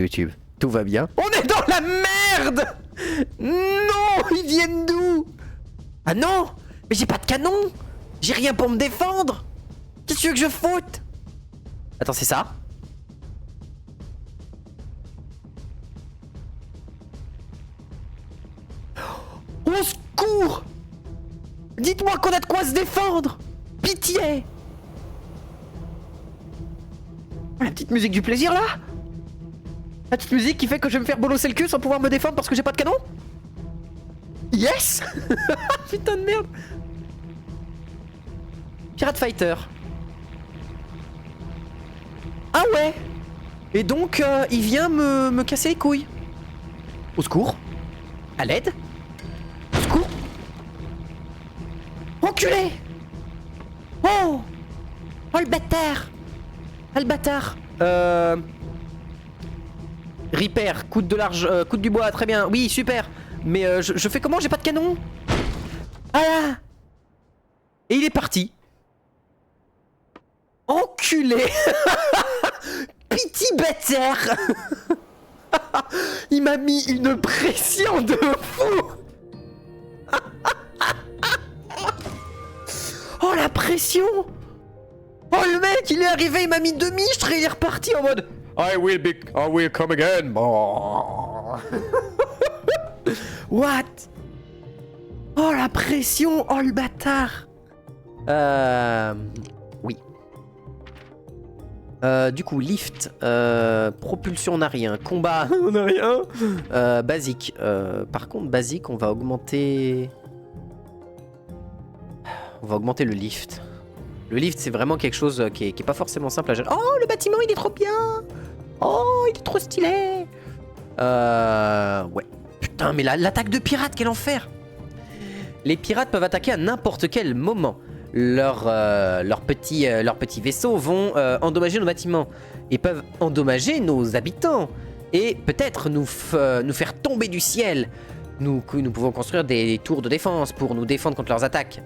YouTube. Tout va bien. On est dans la merde. Non, ils viennent d'où? Ah non, mais j'ai pas de canon. J'ai rien pour me défendre. Qu'est-ce que tu veux que je foute? Attends, c'est ça? Au secours! Dites-moi qu'on a de quoi se défendre! Pitié! La petite musique du plaisir là? La petite musique qui fait que je vais me faire bolosser le cul sans pouvoir me défendre parce que j'ai pas de canon? Yes! Putain de merde! Pirate Fighter. Ah ouais! Et donc il vient me casser les couilles. Au secours! À l'aide! Au secours! Enculé! Oh! Oh le bâtard! Ah le bâtard! Repair, coûte de l'argent, coûte du bois, très bien, oui super! Mais je fais comment? J'ai pas de canon! Ah là! Et il est parti! Enculé! Piti bâtard! Il m'a mis une pression de fou! Oh la pression! Oh le mec il est arrivé, il m'a mis demi-stre et il est reparti en mode I will come again. What? Oh la pression! Oh le bâtard! Oui. Du coup, lift, propulsion on a rien, combat on a rien, basique. Par contre, basique, on va augmenter le lift. Le lift, c'est vraiment quelque chose qui est pas forcément simple à gérer. Oh, le bâtiment, il est trop bien! Oh, il est trop stylé! Ouais. Putain, mais l'attaque de pirates, quel enfer! Les pirates peuvent attaquer à n'importe quel moment. Leurs petits vaisseaux vont endommager nos bâtiments. Et peuvent endommager nos habitants. Et peut-être nous faire tomber du ciel. Nous pouvons construire des tours de défense pour nous défendre contre leurs attaques.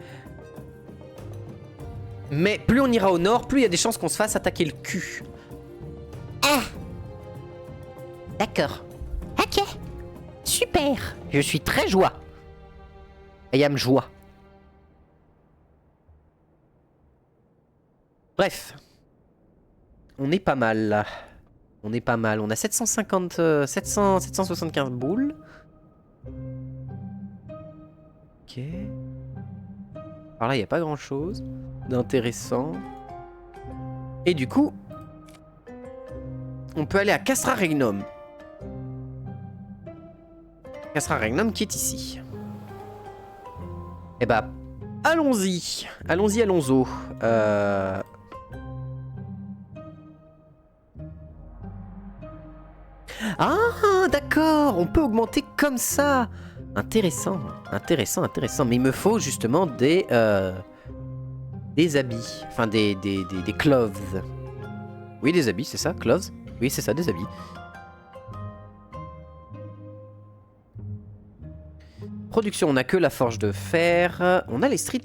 Mais plus on ira au nord, plus il y a des chances qu'on se fasse attaquer le cul. Ah! D'accord. Ok. Super. Je suis très joie. I am joie. Bref. On est pas mal là. On est pas mal. On a 775 boules. Ok. Par là, il n'y a pas grand chose d'intéressant. Et du coup, on peut aller à Castra Regnum. Castra Regnum qui est ici. Eh bah, allons-y. Allons-y, allons-y. Ah, d'accord. On peut augmenter comme ça. Intéressant. Intéressant, intéressant. Mais il me faut justement des habits. Enfin, des clothes. Oui, des habits, c'est ça, clothes. Oui, c'est ça, des habits. Production, on a que la forge de fer. On a les street...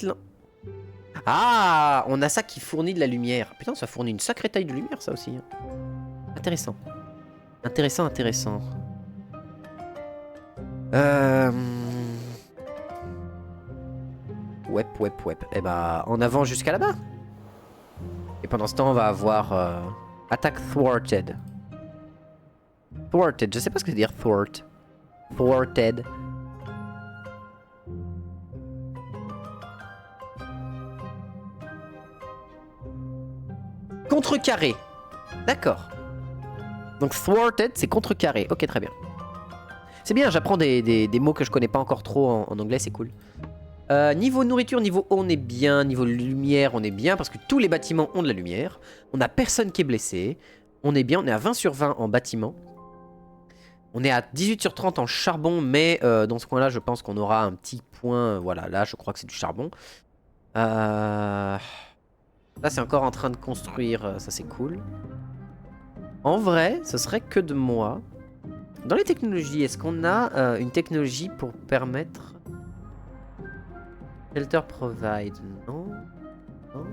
Ah, on a ça qui fournit de la lumière. Putain, ça fournit une sacrée taille de lumière, ça aussi. Intéressant. Intéressant, intéressant. Wep. Eh bah, en avant jusqu'à là-bas. Et pendant ce temps, on va avoir... attaque thwarted. Thwarted, je sais pas ce que ça veut dire thwart. Thwarted. Contrecarré. D'accord. Donc thwarted, c'est contrecarré. Ok, très bien. C'est bien, j'apprends des mots que je connais pas encore trop en anglais, c'est cool. Niveau nourriture, niveau eau, on est bien. Niveau lumière, on est bien parce que tous les bâtiments ont de la lumière. On a personne qui est blessé. On est bien, on est à 20 sur 20 en bâtiment. On est à 18 sur 30 en charbon, mais dans ce coin-là, je pense qu'on aura un petit point. Voilà, là, je crois que c'est du charbon. Là, c'est encore en train de construire, ça c'est cool. En vrai, ce serait que de moi. Dans les technologies, est-ce qu'on a une technologie pour permettre... Shelter provide, non. Non.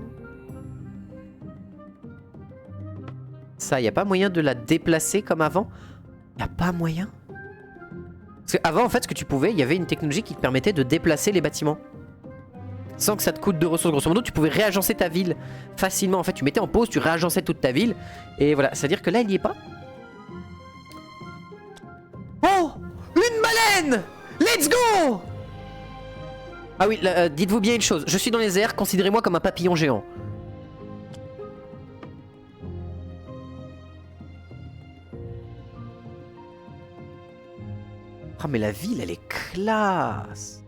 Ça, y a pas moyen de la déplacer comme avant? Y a pas moyen? Parce qu'avant, en fait, ce que tu pouvais, il y avait une technologie qui te permettait de déplacer les bâtiments. Sans que ça te coûte de ressources. Grosso modo, tu pouvais réagencer ta ville facilement. En fait, tu mettais en pause, tu réagençais toute ta ville. Et voilà, c'est-à-dire que là, il y est pas. Oh! Une baleine! Let's go! Ah oui, dites-vous bien une chose. Je suis dans les airs, considérez-moi comme un papillon géant. Oh mais la ville, elle est classe.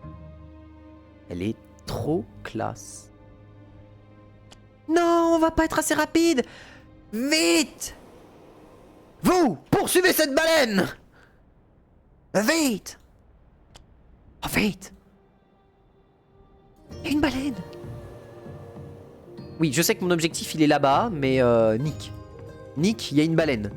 Elle est trop classe. Non, on va pas être assez rapide. Vite! Vous, poursuivez cette baleine! Vite! Oh, vite! Il y a une baleine! Oui, je sais que mon objectif il est là-bas, mais Nick. Nick, il y a une baleine.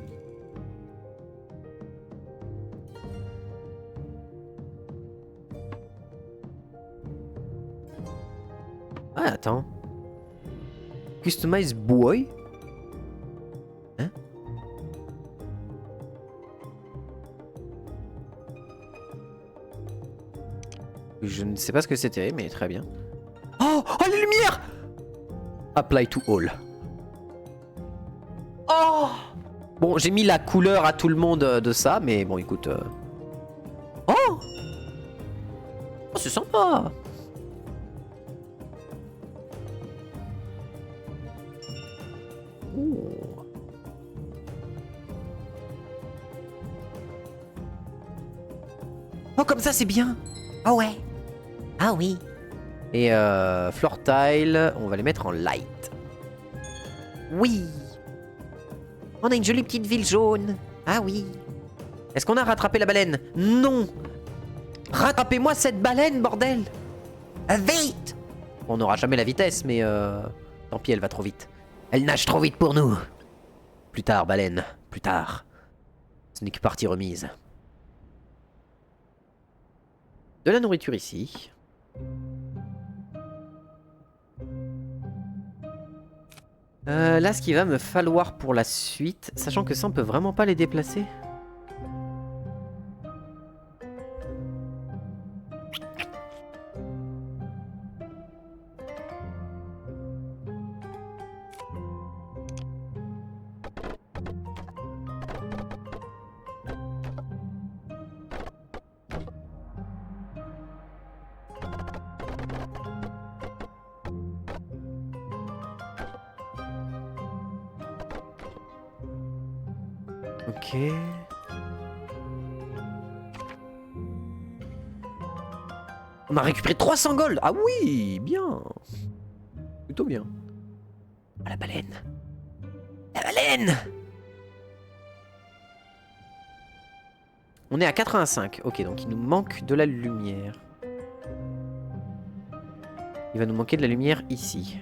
Ah, attends. Customize boy? Hein? Je ne sais pas ce que c'était, mais très bien. Oh! Oh, les lumières! Apply to all. Oh! Bon, j'ai mis la couleur à tout le monde de ça, mais bon, écoute... Oh! Oh, c'est sympa! Oh. Oh, comme ça, c'est bien! Ah ouais! Ah oui! Et floor tile, on va les mettre en light. Oui! On a une jolie petite ville jaune. Ah oui! Est-ce qu'on a rattrapé la baleine? Non! Rattrapez-moi cette baleine, bordel! Vite! On n'aura jamais la vitesse, mais tant pis, elle va trop vite. Elle nage trop vite pour nous. Plus tard, baleine. Plus tard. Ce n'est que partie remise. De la nourriture ici. Là, ce qu'il va me falloir pour la suite, sachant que ça, on peut vraiment pas les déplacer. Ok. On a récupéré 300 gold. Ah oui, bien. Plutôt bien. Ah, la baleine. La baleine. On est à 85. Ok, donc il nous manque de la lumière. Il va nous manquer de la lumière ici.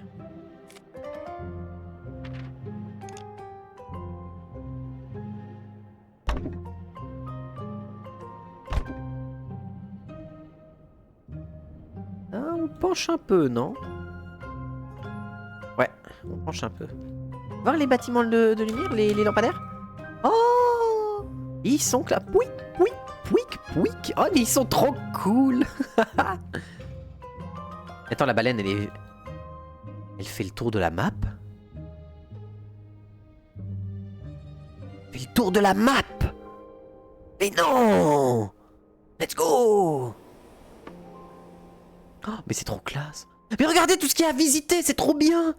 Ah, on penche un peu, non? Ouais, on penche un peu. Voir les bâtiments de lumière, les lampadaires? Oh! Ils sont là. Pouic, pouic, pouic, pouic. Oh, mais ils sont trop cool! Attends, la baleine, elle est... Elle fait le tour de la map? Elle fait le tour de la map! Mais non! Let's go! Oh, mais c'est trop classe. Mais regardez tout ce qu'il y a à visiter, c'est trop bien!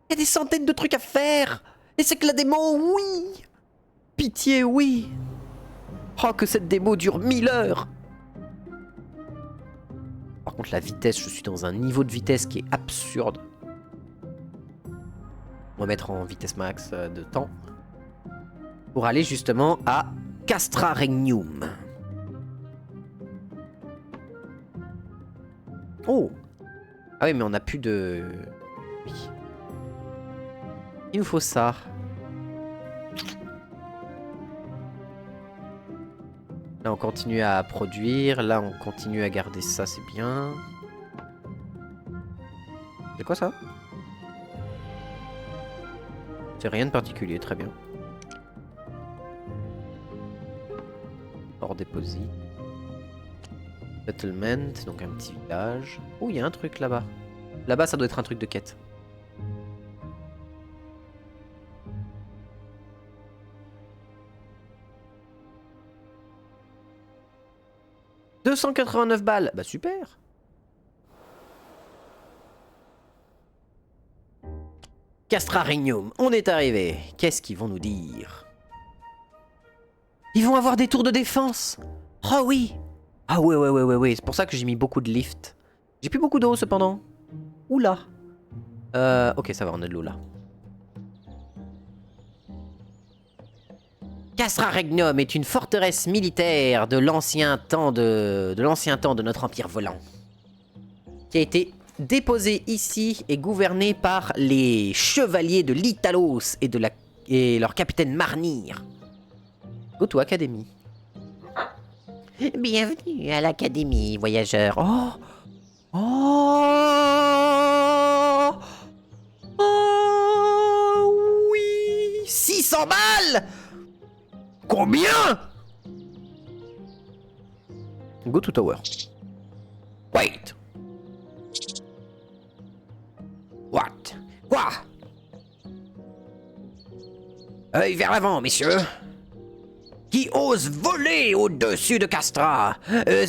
Il y a des centaines de trucs à faire! Et c'est que la démo, oui! Pitié, oui! Oh, que cette démo dure 1000 heures! Par contre, la vitesse, je suis dans un niveau de vitesse qui est absurde. On va mettre en vitesse max de temps. Pour aller justement à Castra Regnum. Oh! Ah oui, mais on n'a plus de... Oui. Il nous faut ça. Là, on continue à produire. Là, on continue à garder ça, c'est bien. C'est quoi ça? C'est rien de particulier, très bien. Hors déposit. Settlement, donc un petit village. Oh, il y a un truc là-bas. Là-bas, ça doit être un truc de quête. « 289 balles !» Bah super. Castra Regnum, on est arrivé. Qu'est-ce qu'ils vont nous dire? Ils vont avoir des tours de défense. Oh oui. Ah ouais. C'est pour ça que j'ai mis beaucoup de lift. J'ai plus beaucoup d'eau cependant. Oula. Ok, ça va, on a de l'eau là. Castra Regnum est une forteresse militaire de l'ancien temps de notre empire volant, qui a été déposée ici et gouvernée par les chevaliers de l'Italos et leur capitaine Marnir. Go to Academy. Bienvenue à l'Académie, voyageurs. Oh oui, 600 balles. Combien? Go to tower. Wait. What? Quoi? Œil vers l'avant, messieurs. Qui ose voler au-dessus de Castra?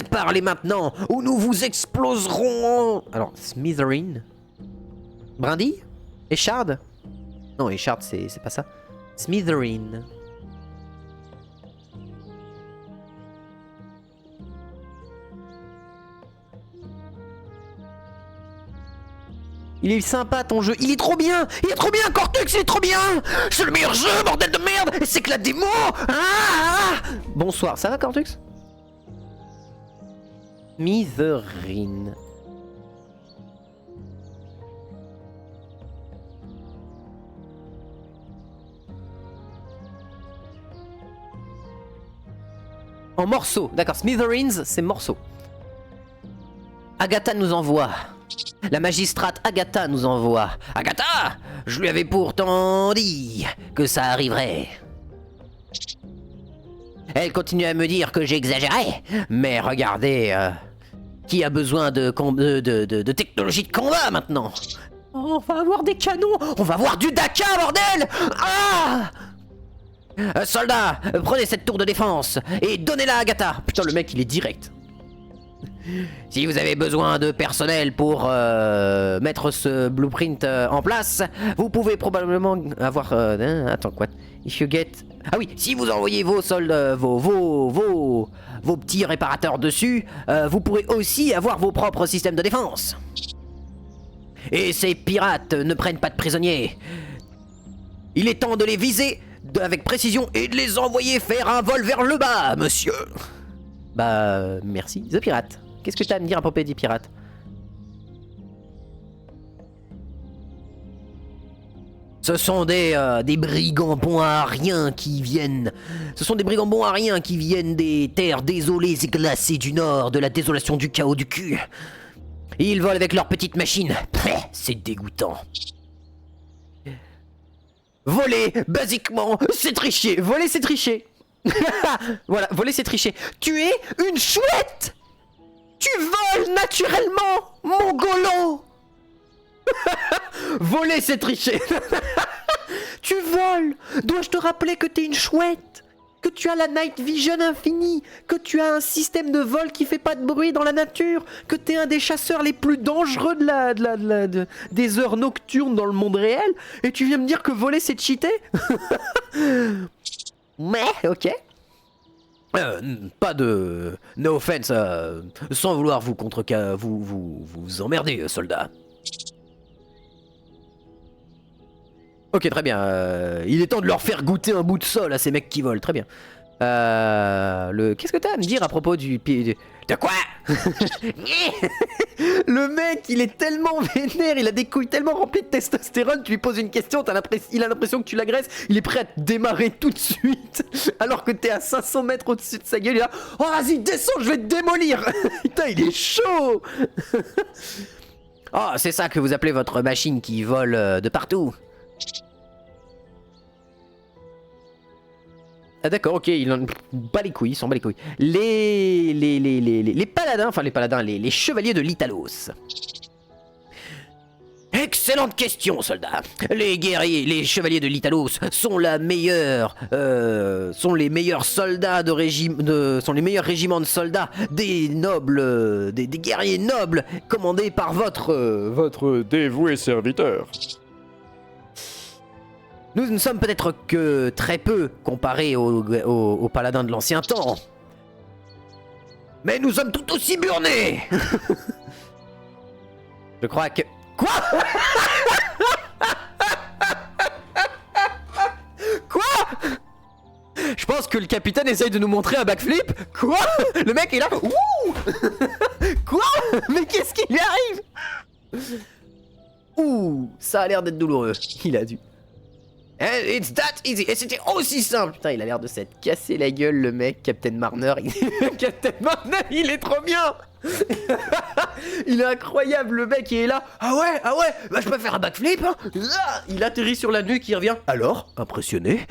Parlez maintenant, ou nous vous exploserons en... Alors, Smithereen. Brindille? Écharde? Non, Écharde, c'est pas ça. Smithereen. Il est sympa ton jeu, il est trop bien! Il est trop bien, Cortex, il est trop bien! C'est le meilleur jeu, bordel de merde! Et c'est que la démo! Bonsoir, ça va Cortex? Smithereen. En morceaux, d'accord, Smithereens, c'est morceaux. Agatha nous envoie. La magistrate Agatha nous envoie. Agatha! Je lui avais pourtant dit que ça arriverait. Elle continue à me dire que j'exagérais. Mais regardez, qui a besoin de technologie de combat maintenant? Oh, on va avoir des canons. On va avoir du Daka, bordel! Ah! Soldats, prenez cette tour de défense et donnez-la à Agatha. Putain, le mec, il est direct. Si vous avez besoin de personnel pour mettre ce blueprint en place, vous pouvez probablement avoir... attends, quoi? If you get... Ah oui, si vous envoyez vos soldats, vos petits réparateurs dessus, vous pourrez aussi avoir vos propres systèmes de défense. Et ces pirates ne prennent pas de prisonniers. Il est temps de les viser avec précision et de les envoyer faire un vol vers le bas, monsieur. Bah, merci. The Pirate. Qu'est-ce que tu as à me dire à propos des pirates? Ce sont des brigands bons à rien qui viennent... Ce sont des brigands bons à rien qui viennent des terres désolées et glacées du nord, de la désolation du chaos du cul. Ils volent avec leurs petites machines. C'est dégoûtant. Voler, basiquement, c'est tricher. Voler, c'est tricher. Voilà, voler, c'est tricher. Tu es une chouette. Tu voles naturellement, mon golo. Voler, c'est tricher. Tu voles. Dois-je te rappeler que t'es une chouette? Que tu as la night vision infinie? Que tu as un système de vol qui fait pas de bruit dans la nature? Que t'es un des chasseurs les plus dangereux des heures nocturnes dans le monde réel? Et tu viens me dire que voler, c'est cheater? Mais, ok. Pas de... No offense, sans vouloir vous vous emmerder, soldat. Ok, très bien. Il est temps de leur faire goûter un bout de sol à ces mecs qui volent. Très bien. Qu'est-ce que t'as à me dire à propos du... De quoi? Le mec, il est tellement vénère, il a des couilles tellement remplies de testostérone, tu lui poses une question, il a l'impression que tu l'agresses, il est prêt à te démarrer tout de suite, alors que t'es à 500 mètres au-dessus de sa gueule, il est là, oh vas-y, descends, je vais te démolir. Putain, il est chaud. Oh, c'est ça que vous appelez votre machine qui vole de partout. Ah d'accord, ok, il en bat les couilles, il s'en bat les couilles. Les paladins, enfin les paladins, les chevaliers de l'Italos. Excellente question, soldat. Les guerriers, les chevaliers de l'Italos sont la meilleure, sont les meilleurs soldats de régime, sont les meilleurs régiments de soldats, des nobles, des guerriers nobles, commandés par votre dévoué serviteur. Nous ne sommes peut-être que très peu comparés aux paladins de l'ancien temps. Mais nous sommes tout aussi burnés. Je crois que... Quoi? Quoi? Je pense que le capitaine essaye de nous montrer un backflip. Quoi? Le mec est là. Ouh. Quoi? Mais qu'est-ce qui lui arrive? Ouh, ça a l'air d'être douloureux. Il a dû... And it's that easy. Et c'était aussi simple. Putain, il a l'air de s'être cassé la gueule, le mec, Captain Marner. Captain Marner, il est trop bien. Il est incroyable, le mec, il est là. Ah ouais, bah je peux faire un backflip, hein. Il atterrit sur la nuque, il revient. Alors, impressionné?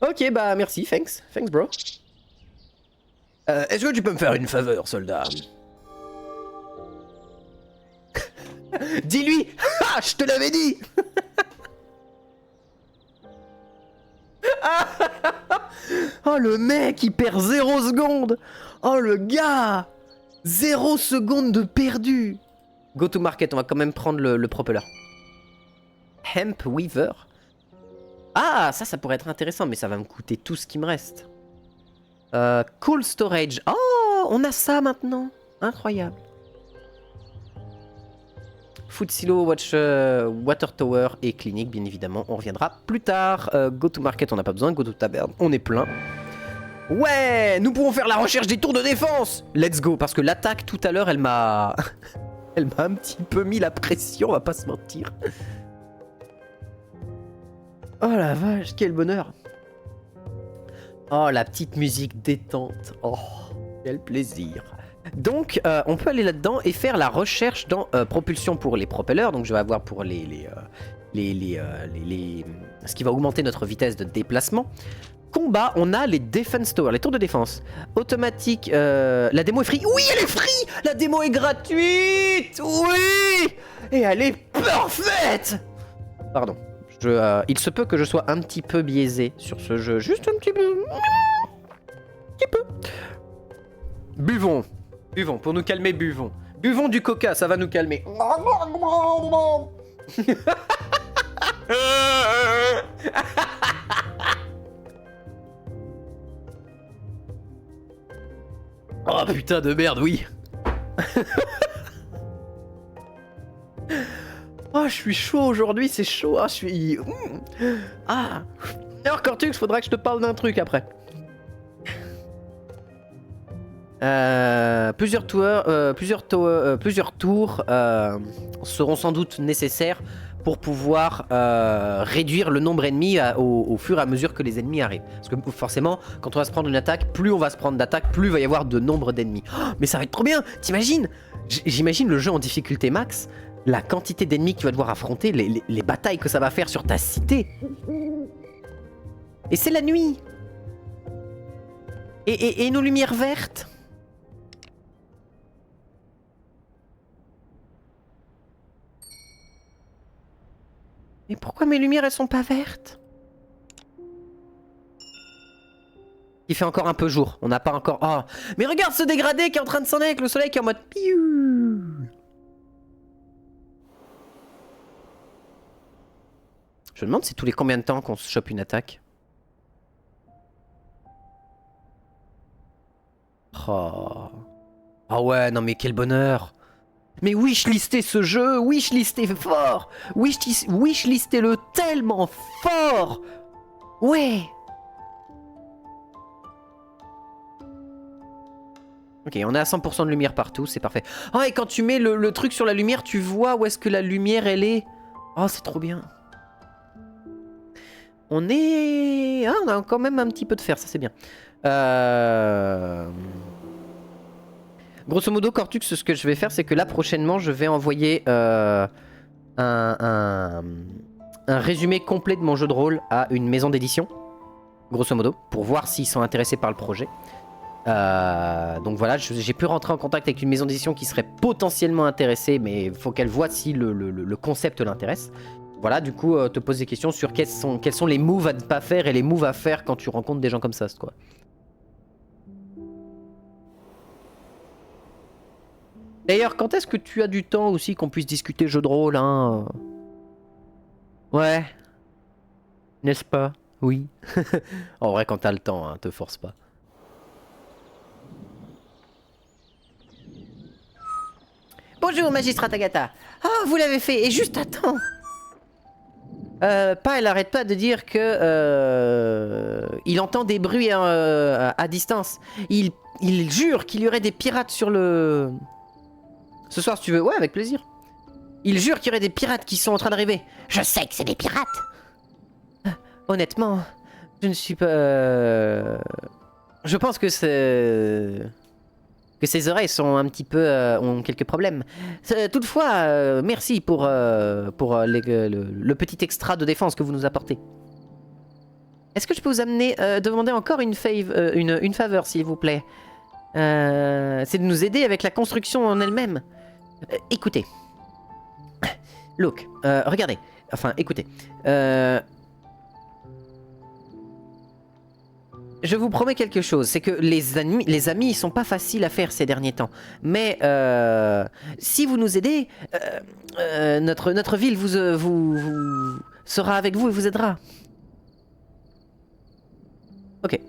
Ok, bah merci, thanks bro. Est-ce que tu peux me faire une faveur, soldat? Dis-lui. Ah, je te l'avais dit. Oh, le mec, il perd 0 secondes. Oh, le gars. 0 secondes de perdu. Go to market, on va quand même prendre le propeller. Hemp Weaver. Ah, ça pourrait être intéressant, mais ça va me coûter tout ce qui me reste. Cool storage. Oh, on a ça maintenant. Incroyable. Food silo, water tower et clinique, bien évidemment. On reviendra plus tard. Go to market, on n'a pas besoin. Go to taverne, on est plein. Ouais, nous pouvons faire la recherche des tours de défense. Let's go, parce que l'attaque tout à l'heure, elle m'a... elle m'a un petit peu mis la pression, on va pas se mentir. Oh la vache, quel bonheur. Oh, la petite musique détente. Oh, quel plaisir. Donc, on peut aller là-dedans et faire la recherche dans propulsion pour les propellers. Donc, je vais avoir pour ce qui va augmenter notre vitesse de déplacement. Combat, on a les defense towers, les tours de défense. Automatique, la démo est free. Oui, elle est free. La démo est gratuite. Oui. Et elle est parfaite. Pardon. Il se peut que je sois un petit peu biaisé sur ce jeu. Juste un petit peu. Un petit peu. Buvons. Buvons, pour nous calmer, buvons. Buvons du coca, ça va nous calmer. Oh putain de merde, oui. Oh, je suis chaud aujourd'hui, c'est chaud. Ah, je suis... Ah. Alors, Cortux, faudra que je te parle d'un truc après. Plusieurs tours seront sans doute nécessaires pour pouvoir réduire le nombre d'ennemis au fur et à mesure que les ennemis arrivent. Parce que forcément, quand on va se prendre une attaque, plus on va se prendre d'attaque, plus il va y avoir de nombre d'ennemis. Oh, mais ça va être trop bien. T'imagines? J'imagine le jeu en difficulté max, la quantité d'ennemis que tu vas devoir affronter, les batailles que ça va faire sur ta cité. Et c'est la nuit. Et nos lumières vertes. Mais pourquoi mes lumières, elles sont pas vertes? Il fait encore un peu jour. On n'a pas encore... Oh. Mais regarde ce dégradé qui est en train de s'en aller avec le soleil qui est en mode... Piou. Je me demande c'est tous les combien de temps qu'on se chope une attaque. Oh. Ah ouais, non mais quel bonheur. Mais wishlisté ce jeu, wishlisté fort, wishlisté le tellement fort. Ouais. Ok, on est à 100% de lumière partout, c'est parfait. Ah, et quand tu mets le truc sur la lumière, tu vois où est-ce que la lumière elle est. Oh, c'est trop bien. On est... Ah, on a quand même un petit peu de fer, ça c'est bien. Grosso modo, Cortux, ce que je vais faire, c'est que là, prochainement, je vais envoyer un un résumé complet de mon jeu de rôle à une maison d'édition, grosso modo, pour voir s'ils sont intéressés par le projet. Donc voilà, j'ai pu rentrer en contact avec une maison d'édition qui serait potentiellement intéressée, mais il faut qu'elle voit si le concept l'intéresse. Voilà, du coup, te pose des questions sur quels sont les moves à ne pas faire et les moves à faire quand tu rencontres des gens comme ça, quoi. D'ailleurs, quand est-ce que tu as du temps aussi qu'on puisse discuter jeu de rôle, hein? Ouais. N'est-ce pas? Oui. En vrai, quand t'as le temps, hein, te force pas. Bonjour, magistrat Agatha. Ah, vous l'avez fait, et juste à temps. Elle arrête pas de dire que il entend des bruits à distance. Il jure qu'il y aurait des pirates sur le... Ce soir, si tu veux. Ouais, avec plaisir. Il jure qu'il y aurait des pirates qui sont en train d'arriver. Je sais que c'est des pirates. Honnêtement, je ne suis pas... Je pense que c'est... que ses oreilles sont un petit peu... ont quelques problèmes. Toutefois, merci pour le petit extra de défense que vous nous apportez. Est-ce que je peux vous amener... demander encore une faveur, s'il vous plaît? C'est de nous aider avec la construction en elle-même. Écoutez. Look, regardez. Enfin, écoutez. Je vous promets quelque chose, c'est que les amis ils sont pas faciles à faire ces derniers temps. Mais si vous nous aidez, notre ville vous sera avec vous et vous aidera. Ok.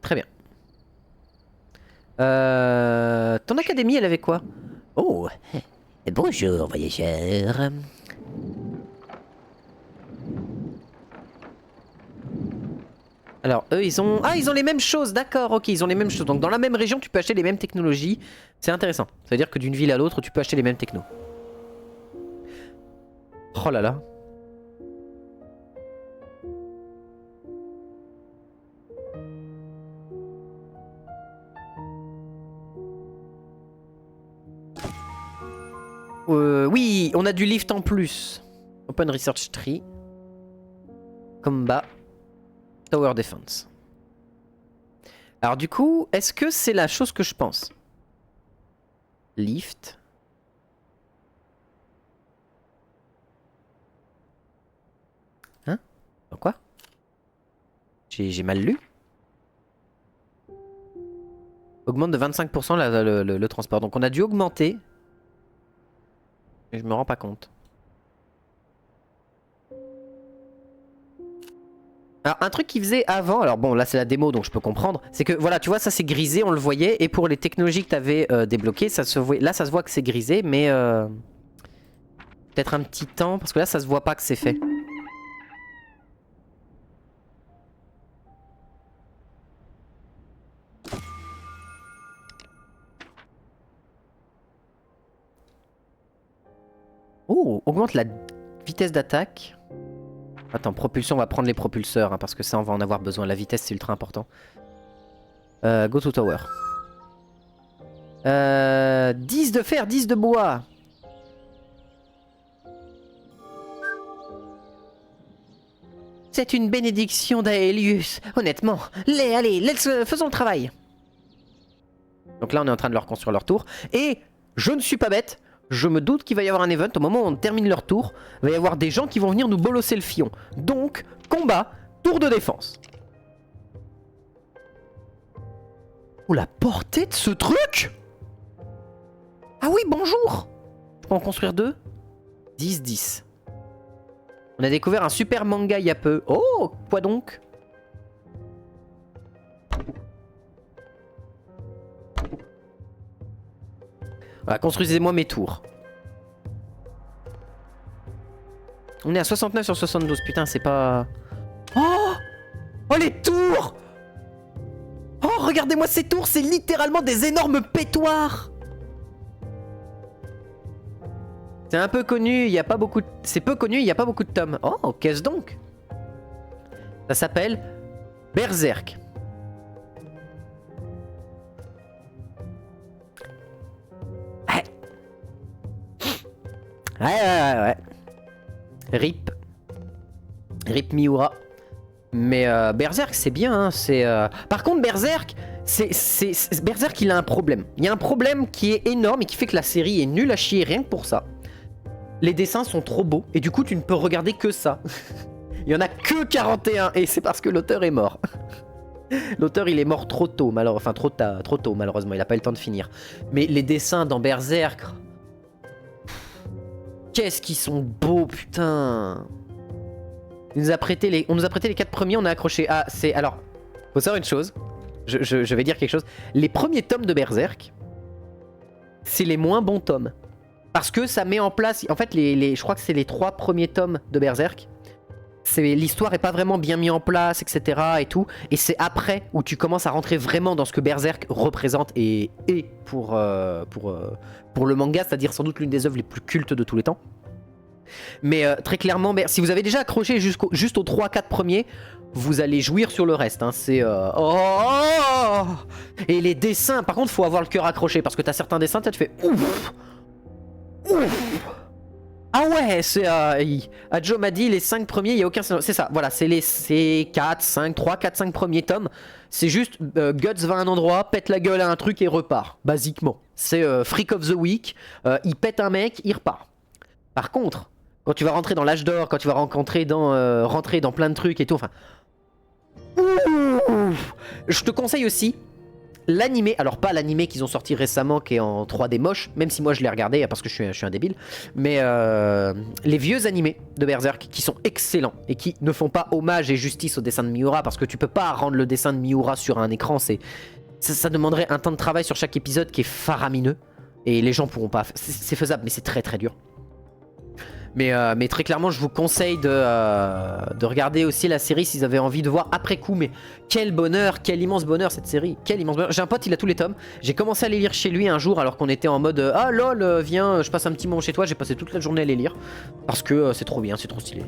Très bien. Ton académie, elle avait quoi? Oh, bonjour voyageurs. Alors, eux, ils ont... Ah, ils ont les mêmes choses, d'accord, ok, ils ont les mêmes choses. Donc, dans la même région, tu peux acheter les mêmes technologies. C'est intéressant. Ça veut dire que d'une ville à l'autre, tu peux acheter les mêmes technos. Oh là là. Oui, on a du lift en plus. Open Research Tree. Combat. Tower Defense. Alors du coup, est-ce que c'est la chose que je pense? Lift. Hein? Quoi? J'ai mal lu? Augmente de 25% le transport. Donc on a dû augmenter. Mais je me rends pas compte. Alors un truc qu'ils faisaient avant, alors bon là c'est la démo donc je peux comprendre, c'est que voilà tu vois ça c'est grisé, on le voyait, et pour les technologies que tu avais débloquées, ça se voit, là ça se voit que c'est grisé, mais peut-être un petit temps, parce que là ça se voit pas que c'est fait. Oh, augmente la vitesse d'attaque. Attends, propulsion, on va prendre les propulseurs, hein, parce que ça on va en avoir besoin, la vitesse c'est ultra important. Go to tower. 10 de fer, 10 de bois. C'est une bénédiction d'Aelius. Honnêtement, allez, faisons le travail. Donc là on est en train de leur construire leur tour. Et je ne suis pas bête. Je me doute qu'il va y avoir un event au moment où on termine leur tour. Il va y avoir des gens qui vont venir nous bolosser le fion. Donc, combat, tour de défense. Oh, la portée de ce truc! Ah oui, bonjour! Je peux en construire 2? 10, 10. On a découvert un super manga il y a peu. Oh, quoi donc? Voilà, construisez-moi mes tours. On est à 69 sur 72. Putain, c'est pas... Oh! Oh, les tours! Oh, regardez-moi ces tours. C'est littéralement des énormes pétoirs. C'est un peu connu. Il n'y a pas beaucoup de... C'est peu connu. Il n'y a pas beaucoup de tomes. Oh, qu'est-ce donc? Ça s'appelle Berserk. Ouais. Ouais. Rip. Rip Miura. Mais Berserk, c'est bien. Hein, Par contre, Berserk, Berserk, il a un problème. Il y a un problème qui est énorme et qui fait que la série est nulle à chier rien que pour ça. Les dessins sont trop beaux et du coup, tu ne peux regarder que ça. Il y en a que 41 et c'est parce que l'auteur est mort. L'auteur, il est mort trop tôt, enfin trop tôt malheureusement. Il a pas eu le temps de finir. Mais les dessins dans Berserk, qu'est-ce qu'ils sont beaux, putain. On nous a prêté les 4 premiers, on a accroché. Ah, c'est... Alors, faut savoir une chose. Je vais dire quelque chose. Les premiers tomes de Berserk, c'est les moins bons tomes. Parce que ça met en place... En fait, je crois que c'est les 3 premiers tomes de Berserk. L'histoire est pas vraiment bien mise en place, etc. et tout. Et c'est après où tu commences à rentrer vraiment dans ce que Berserk représente et pour le manga, c'est-à-dire sans doute l'une des œuvres les plus cultes de tous les temps. Mais très clairement, si vous avez déjà accroché juste aux 3-4 premiers, vous allez jouir sur le reste. Hein. C'est... Et les dessins, par contre, faut avoir le cœur accroché. Parce que t'as certains dessins, tu fais ouf. Ouf. Ah ouais, c'est... Adjo m'a dit les 5 premiers, il n'y a aucun... C'est ça, voilà, c'est 4, 5, 3, 4, 5 premiers tomes. C'est juste Guts va à un endroit, pète la gueule à un truc et repart, basiquement. C'est Freak of the Week, il pète un mec, il repart. Par contre, quand tu vas rentrer dans l'âge d'or, quand tu vas rentrer dans plein de trucs et tout, enfin... Je te conseille aussi l'animé, alors pas l'animé qu'ils ont sorti récemment qui est en 3D moche, même si moi je l'ai regardé parce que je suis un débile, mais les vieux animés de Berserk qui sont excellents et qui ne font pas hommage et justice au dessin de Miura parce que tu peux pas rendre le dessin de Miura sur un écran, ça demanderait un temps de travail sur chaque épisode qui est faramineux et les gens pourront pas, c'est faisable mais c'est très très dur. Mais très clairement, je vous conseille de regarder aussi la série si vous avez envie de voir après coup. Mais quel bonheur, quel immense bonheur cette série. Quel immense bonheur. J'ai un pote, il a tous les tomes. J'ai commencé à les lire chez lui un jour alors qu'on était en mode ah lol, viens, je passe un petit moment chez toi. J'ai passé toute la journée à les lire. Parce que c'est trop bien, c'est trop stylé.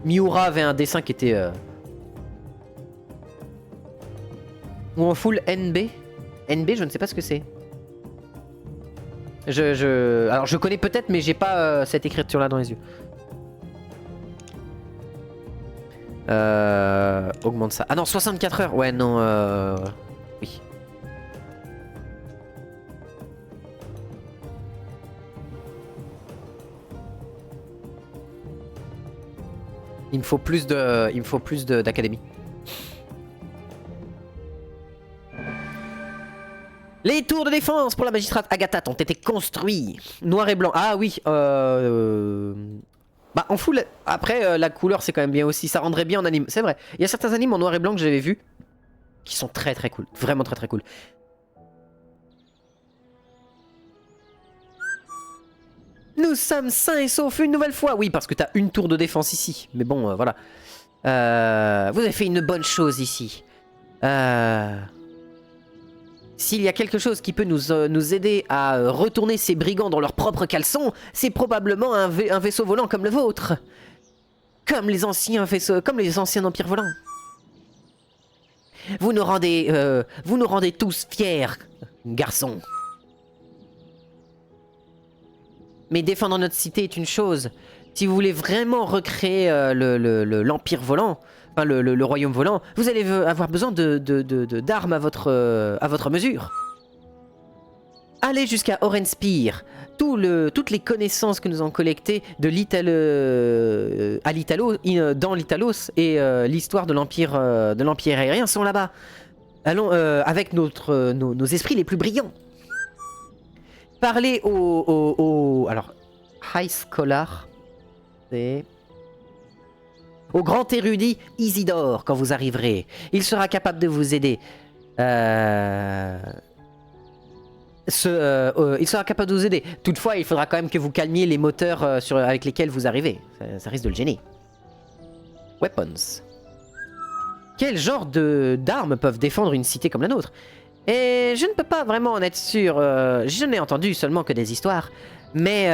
Miura avait un dessin qui était... Ou en full NB. NB, je ne sais pas ce que c'est. Alors je connais peut-être mais j'ai pas cette écriture là dans les yeux. Augmente ça. Ah non 64 heures. Ouais non oui. Il me faut plus d'académie. Les tours de défense pour la magistrate Agatha ont été construits. Noir et blanc. Ah oui. Bah en full. Après la couleur c'est quand même bien aussi. Ça rendrait bien en anime. C'est vrai. Il y a certains animes en noir et blanc que j'avais vus qui sont très très cool. Vraiment très très cool. Nous sommes sains et saufs une nouvelle fois. Oui parce que t'as une tour de défense ici. Mais bon voilà. Vous avez fait une bonne chose ici. S'il y a quelque chose qui peut nous aider à retourner ces brigands dans leurs propres caleçons, c'est probablement un vaisseau volant comme le vôtre. Comme les anciens empires volants. Vous nous rendez tous fiers, garçons. Mais défendre notre cité est une chose. Si vous voulez vraiment recréer l'empire volant, enfin le royaume volant, vous allez avoir besoin d'armes à votre mesure. Allez jusqu'à Orenspire. Toutes les connaissances que nous avons collectées de dans l'Italos et l'histoire de l'empire aérien sont là-bas. Allons avec nos esprits les plus brillants. Parlez alors, High Scholar, c'est... Au grand érudit Isidore quand vous arriverez. Il sera capable de vous aider. Il sera capable de vous aider. Toutefois, il faudra quand même que vous calmiez les moteurs avec lesquels vous arrivez. Ça risque de le gêner. Weapons. Quel genre d'armes peuvent défendre une cité comme la nôtre? Et je ne peux pas vraiment en être sûr. Je n'ai entendu seulement que des histoires. Mais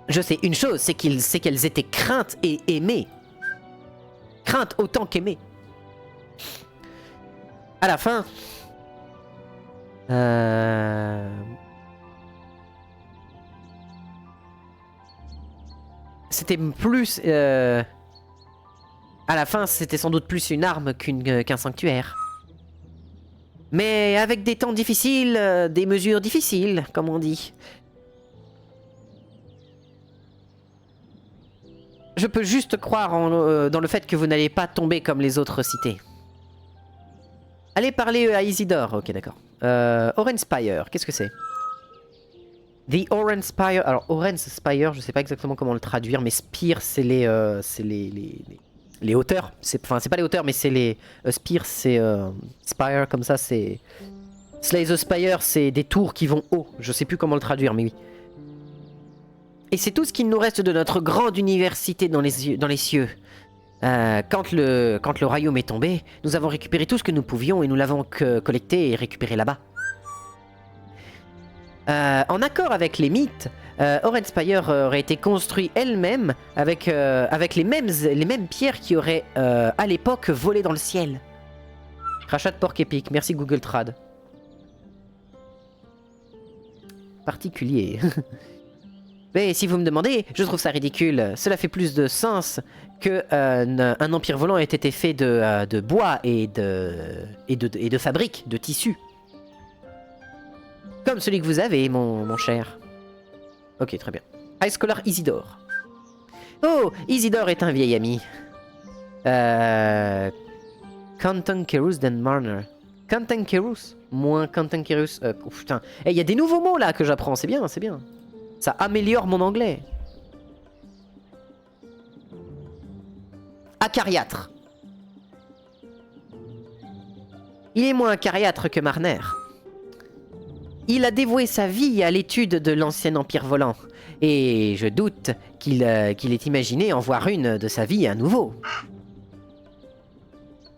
je sais une chose, c'est qu'elles étaient craintes et aimées. Craintes autant qu'aimées. À la fin... c'était plus... à la fin, c'était sans doute plus une arme qu'un sanctuaire. Mais avec des temps difficiles, des mesures difficiles, comme on dit. Je peux juste croire dans le fait que vous n'allez pas tomber comme les autres cités. Allez parler à Isidore. Ok, d'accord. Oren Spire, qu'est-ce que c'est? The Oren Spire. Alors, Oren Spire, je sais pas exactement comment le traduire, mais Spire, c'est les hauteurs. Enfin, c'est pas les hauteurs, mais c'est les... Spire, c'est... Spire, comme ça, c'est... Slay the Spire, c'est des tours qui vont haut. Je sais plus comment le traduire, mais oui. Et c'est tout ce qu'il nous reste de notre grande université dans les cieux. Quand le royaume est tombé, nous avons récupéré tout ce que nous pouvions et nous l'avons collecté et récupéré là-bas. En accord avec les mythes, Oren Spire aurait été construit elle-même avec les mêmes pierres qui auraient à l'époque volé dans le ciel. Crachat de porc épique, merci Google Trad. Particulier. Mais si vous me demandez, je trouve ça ridicule. Cela fait plus de sens que un empire volant ait été fait de bois et de fabriques, de tissus. Comme celui que vous avez, mon cher. Ok, très bien. High Scholar Isidore. Oh, Isidore est un vieil ami. Cantankerous Dan Marner. Cantankerous moins Cantankerous. Oh, putain. Eh, il y a des nouveaux mots là que j'apprends, c'est bien, c'est bien. Ça améliore mon anglais. Acariâtre. Il est moins acariâtre que Marner. Il a dévoué sa vie à l'étude de l'ancien empire volant. Et je doute qu'il ait imaginé en voir une de sa vie à nouveau.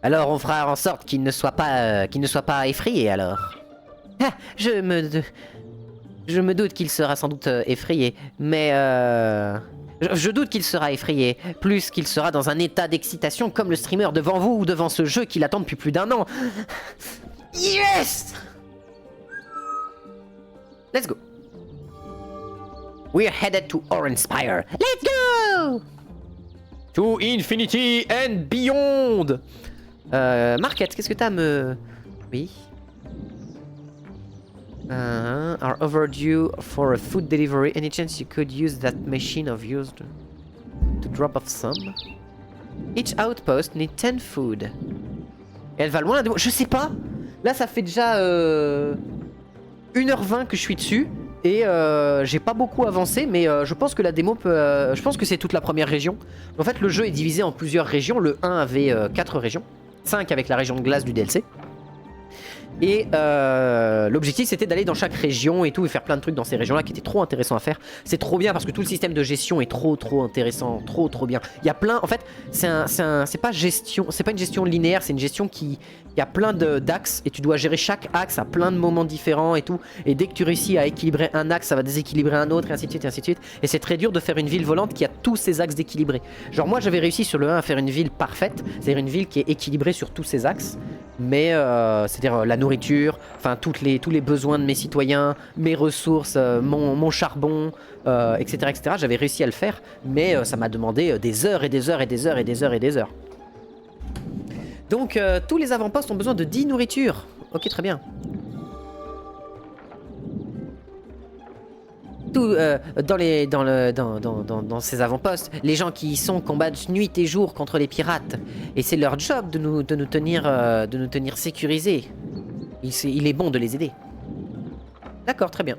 Alors on fera en sorte qu'il ne soit pas effrayé alors. Ah, je me doute qu'il sera sans doute effrayé, mais je doute qu'il sera effrayé, plus qu'il sera dans un état d'excitation comme le streamer devant vous ou devant ce jeu qu'il attend depuis plus d'1 an. Yes! Let's go. We're headed to Oren Spire. Let's go! To infinity and beyond. Market, qu'est-ce que t'as à me... Oui. Are overdue for a food delivery. Any chance you could use that machine of yours to drop off some? Each outpost need 10 food. Et elle va loin la démo. Je sais pas. Là, ça fait déjà 1h20 que je suis dessus. Et j'ai pas beaucoup avancé, mais je pense que la démo peut... je pense que c'est toute la première région. En fait, le jeu est divisé en plusieurs régions. Le 1 avait 4 régions. 5 avec la région de glace du DLC. Et l'objectif c'était d'aller dans chaque région et tout et faire plein de trucs dans ces régions là qui étaient trop intéressants à faire. C'est trop bien parce que tout le système de gestion est trop intéressant, trop bien. Il y a plein, en fait c'est pas une gestion linéaire, c'est une gestion qui il y a plein d'axes et tu dois gérer chaque axe à plein de moments différents et tout. Et dès que tu réussis à équilibrer un axe, ça va déséquilibrer un autre et ainsi de suite et ainsi de suite. Et c'est très dur de faire une ville volante qui a tous ces axes d'équilibrés. Genre moi j'avais réussi sur le 1 à faire une ville parfaite, c'est-à-dire une ville qui est équilibrée sur tous ces axes. Mais c'est-à-dire la nourriture, enfin tous les besoins de mes citoyens, mes ressources, mon charbon, etc. J'avais réussi à le faire, mais ça m'a demandé des heures et des heures et des heures et des heures et des heures. Donc tous les avant-postes ont besoin de 10 nourritures. Ok, très bien. Tout, dans ces avant-postes, les gens qui y sont combattent nuit et jour contre les pirates. Et c'est leur job de nous tenir sécurisés. Il est bon de les aider. D'accord, très bien.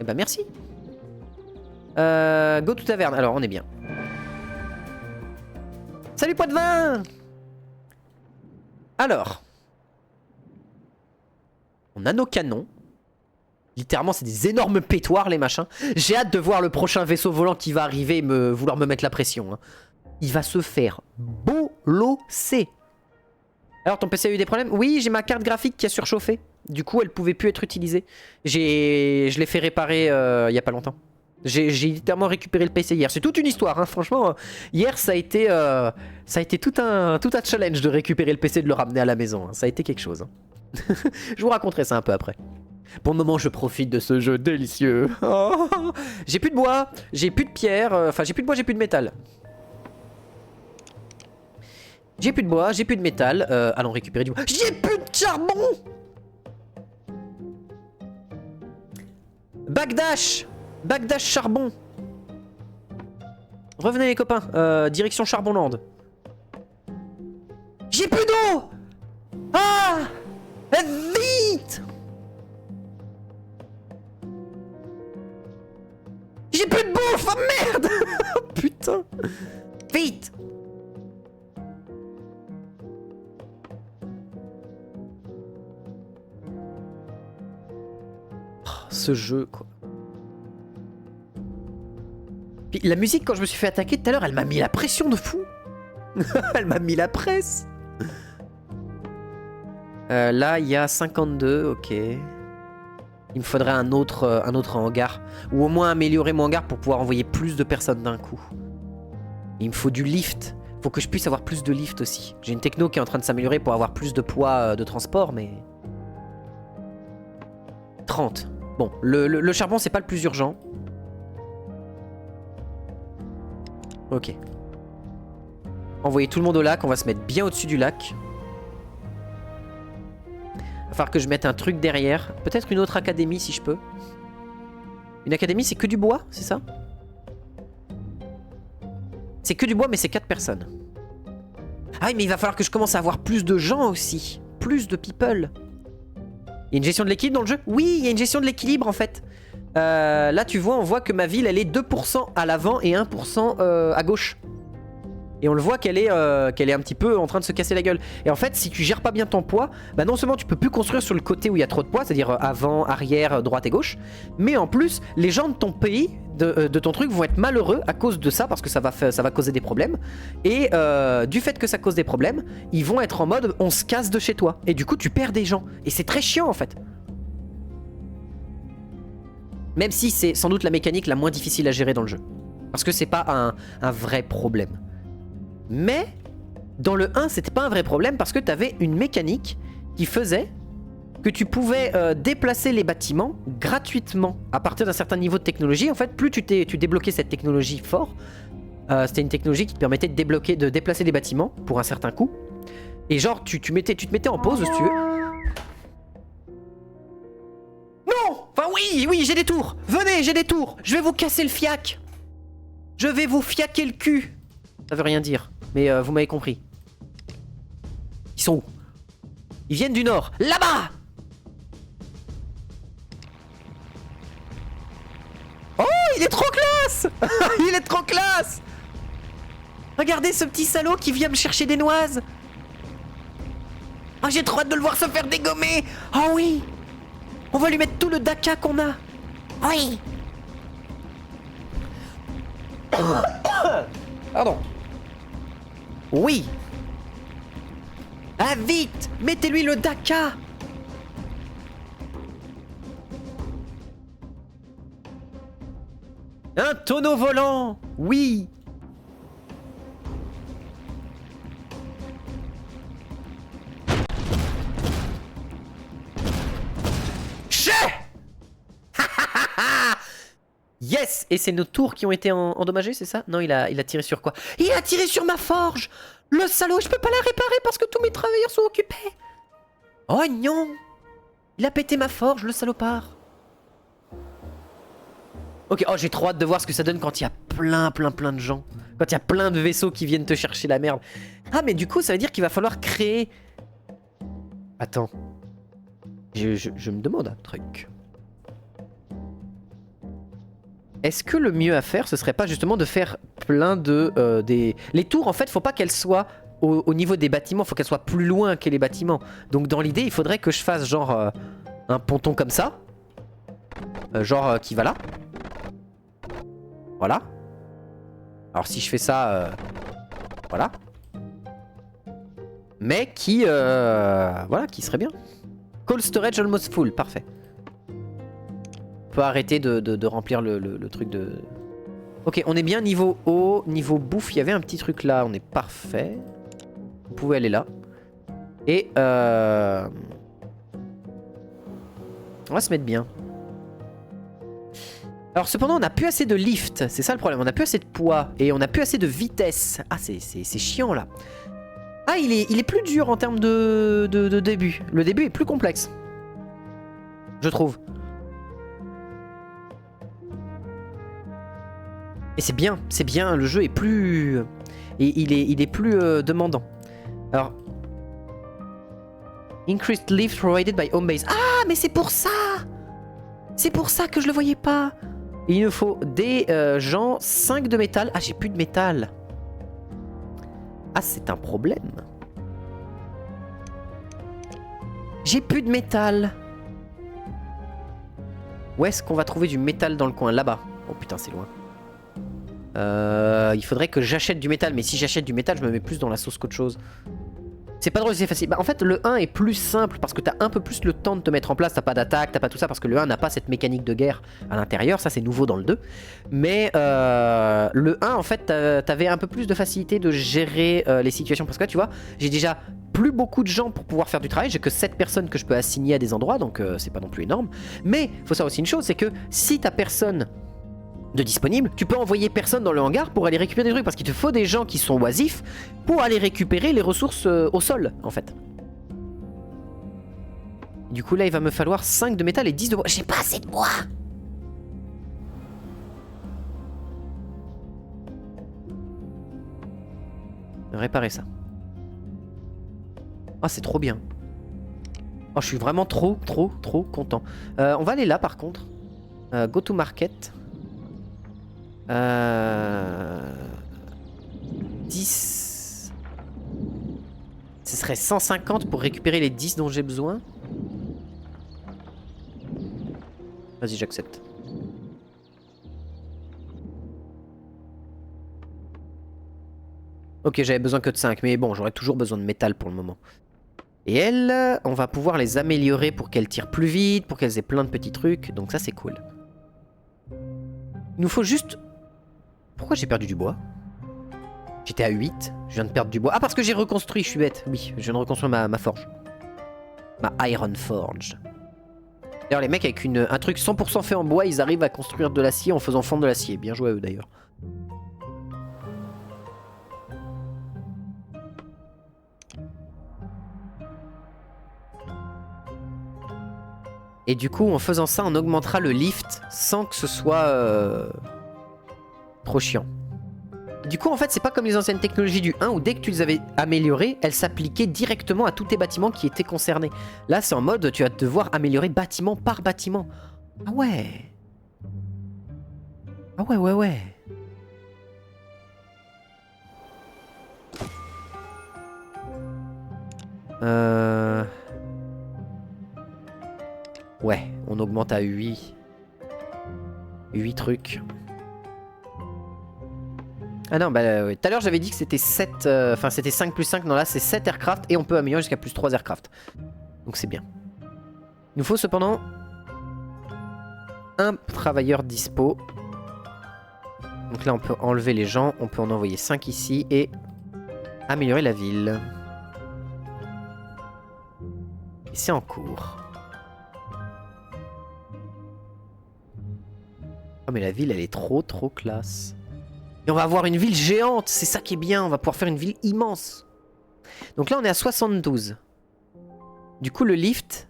Eh ben merci. Go to taverne. Alors on est bien. Salut Poitvin. Alors. On a nos canons. Littéralement, c'est des énormes pétoirs, les machins. J'ai hâte de voir le prochain vaisseau volant qui va arriver et vouloir me mettre la pression. Hein. Il va se faire bolosser. Alors, ton PC a eu des problèmes? Oui, j'ai ma carte graphique qui a surchauffé. Du coup, elle pouvait plus être utilisée. Je l'ai fait réparer il y a pas longtemps. J'ai littéralement récupéré le PC hier. C'est toute une histoire, hein. Franchement. Hier, ça a été tout un challenge de récupérer le PC et de le ramener à la maison. Hein. Ça a été quelque chose. Hein. Je vous raconterai ça un peu après. Pour le moment, je profite de ce jeu délicieux. Oh, j'ai plus de bois, j'ai plus de pierre, enfin j'ai plus de bois, j'ai plus de métal. J'ai plus de bois, j'ai plus de métal. Allons récupérer du bois. J'ai plus de charbon. Bagdash. Bagdash charbon. Revenez les copains, direction Charbonland. J'ai plus d'eau. Ah, vite. J'ai plus de bouffe, oh merde. Putain. Vite. Oh, ce jeu, quoi. Puis la musique, quand je me suis fait attaquer tout à l'heure, elle m'a mis la pression de fou. Elle m'a mis la presse. Là, il y a 52, ok. Il me faudrait un autre hangar. Ou au moins améliorer mon hangar pour pouvoir envoyer plus de personnes d'un coup. Il me faut du lift. Faut que je puisse avoir plus de lift aussi. J'ai une techno qui est en train de s'améliorer pour avoir plus de poids de transport, mais... 30. Bon, le charbon, c'est pas le plus urgent. Ok. Envoyer tout le monde au lac, on va se mettre bien au-dessus du lac. Va falloir que je mette un truc derrière. Peut-être une autre académie si je peux. Une académie, c'est que du bois, c'est ça? C'est que du bois, mais c'est 4 personnes. Ah oui, mais il va falloir que je commence à avoir plus de gens aussi. Plus de people. Il y a une gestion de l'équilibre dans le jeu? Oui, il y a une gestion de l'équilibre en fait. Là, tu vois, on voit que ma ville, elle est 2% à l'avant et 1% à gauche. Et on le voit qu'elle est un petit peu en train de se casser la gueule. Et en fait, si tu gères pas bien ton poids, bah non seulement tu peux plus construire sur le côté où il y a trop de poids, c'est-à-dire avant, arrière, droite et gauche, mais en plus, les gens de ton pays, de ton truc, vont être malheureux à cause de ça, parce que ça va causer des problèmes. Et du fait que ça cause des problèmes, ils vont être en mode on se casse de chez toi. Et du coup, tu perds des gens. Et c'est très chiant en fait. Même si c'est sans doute la mécanique la moins difficile à gérer dans le jeu. Parce que c'est pas un vrai problème. Mais dans le 1, c'était pas un vrai problème parce que t'avais une mécanique qui faisait que tu pouvais déplacer les bâtiments gratuitement à partir d'un certain niveau de technologie. En fait, plus tu débloquais cette technologie fort, c'était une technologie qui te permettait de déplacer des bâtiments pour un certain coût. Et genre, tu te mettais en pause si tu veux. Non! Enfin oui, j'ai des tours! Venez, j'ai des tours! Je vais vous casser le fiac! Je vais vous fiaquer le cul! Ça veut rien dire, mais vous m'avez compris. Ils sont où? Ils viennent du nord. Là-bas! Oh, il est trop classe! Il est trop classe! Regardez ce petit salaud qui vient me chercher des noises! Ah, j'ai trop hâte de le voir se faire dégommer! Oh oui! On va lui mettre tout le Daka qu'on a! Oui! Pardon. Oui! Ah vite! Mettez-lui le Daka! Un tonneau volant! Oui! Yes! Et c'est nos tours qui ont été endommagées, c'est ça? Non, il a tiré sur quoi? Il a tiré sur ma forge! Le salaud, je peux pas la réparer parce que tous mes travailleurs sont occupés! Oh non! Il a pété ma forge, le salopard! Ok, oh j'ai trop hâte de voir ce que ça donne quand il y a plein de gens. Quand il y a plein de vaisseaux qui viennent te chercher la merde. Ah mais du coup ça veut dire qu'il va falloir créer... Attends. Je me demande un truc. Est-ce que le mieux à faire, ce serait pas justement de faire plein de... Les tours, en fait, faut pas qu'elles soient au niveau des bâtiments, faut qu'elles soient plus loin que les bâtiments. Donc dans l'idée, il faudrait que je fasse genre un ponton comme ça. Qui va là. Voilà. Alors si je fais ça... voilà. Mais qui... voilà, qui serait bien. Call storage almost full, parfait. On peut arrêter de remplir le truc de... Ok, on est bien niveau eau, niveau bouffe. Il y avait un petit truc là, on est parfait. Vous pouvez aller là. Et On va se mettre bien. Alors cependant, on n'a plus assez de lift. C'est ça le problème. On n'a plus assez de poids. Et on n'a plus assez de vitesse. Ah, c'est chiant là. Ah, il est plus dur en termes de début. Le début est plus complexe. Je trouve. Et c'est bien. C'est bien. Le jeu est plus... Et il est plus demandant. Alors... Increased lift provided by home base. Ah, mais c'est pour ça! C'est pour ça que je le voyais pas. Il nous faut des gens, 5 de métal. Ah, j'ai plus de métal. Ah, c'est un problème. J'ai plus de métal. Où est-ce qu'on va trouver du métal dans le coin? Là-bas. Oh putain, c'est loin. Il faudrait que j'achète du métal. Mais si j'achète du métal, je me mets plus dans la sauce qu'autre chose. C'est pas drôle, c'est facile. Bah, en fait, le 1 est plus simple parce que t'as un peu plus le temps de te mettre en place. T'as pas d'attaque, t'as pas tout ça parce que le 1 n'a pas cette mécanique de guerre à l'intérieur. Ça, c'est nouveau dans le 2. Mais le 1, en fait, t'avais un peu plus de facilité de gérer les situations. Parce que là, tu vois, j'ai déjà plus beaucoup de gens pour pouvoir faire du travail. J'ai que 7 personnes que je peux assigner à des endroits. Donc, c'est pas non plus énorme. Mais faut savoir aussi une chose, c'est que si t'as personne de disponible, tu peux envoyer personne dans le hangar pour aller récupérer des trucs parce qu'il te faut des gens qui sont oisifs pour aller récupérer les ressources au sol en fait. Du coup là il va me falloir 5 de métal et 10 de bois. J'ai pas assez de bois. Réparer ça. Ah c'est trop bien. Oh je suis vraiment trop content. On va aller là par contre. Go to market. 10. Ce serait 150 pour récupérer les 10 dont j'ai besoin. Vas-y, j'accepte. Ok, j'avais besoin que de 5, mais bon, j'aurais toujours besoin de métal pour le moment. Et elles, on va pouvoir les améliorer pour qu'elles tirent plus vite, pour qu'elles aient plein de petits trucs, donc ça c'est cool. Il nous faut juste... Pourquoi j'ai perdu du bois? J'étais à 8, je viens de perdre du bois. Ah, parce que j'ai reconstruit, je suis bête. Oui, je viens de reconstruire ma forge. Ma Iron Forge. D'ailleurs, les mecs avec un truc 100% fait en bois, ils arrivent à construire de l'acier en faisant fondre de l'acier. Bien joué à eux d'ailleurs. Et du coup, en faisant ça, on augmentera le lift sans que ce soit trop chiant. Du coup, en fait, c'est pas comme les anciennes technologies du 1 où dès que tu les avais améliorées, elles s'appliquaient directement à tous tes bâtiments qui étaient concernés. Là, c'est en mode, tu vas devoir améliorer bâtiment par bâtiment. Ah ouais. Ah ouais. Ouais, on augmente à 8. 8 trucs. Ah non, bah tout à l'heure j'avais dit que c'était 7, enfin c'était 5 plus 5, non là c'est 7 aircraft et on peut améliorer jusqu'à plus 3 aircraft. Donc c'est bien. Il nous faut cependant un travailleur dispo. Donc là on peut enlever les gens, on peut en envoyer 5 ici et améliorer la ville. Et c'est en cours. Oh mais la ville elle est trop classe. Et on va avoir une ville géante, c'est ça qui est bien, on va pouvoir faire une ville immense. Donc là on est à 72. Du coup le lift,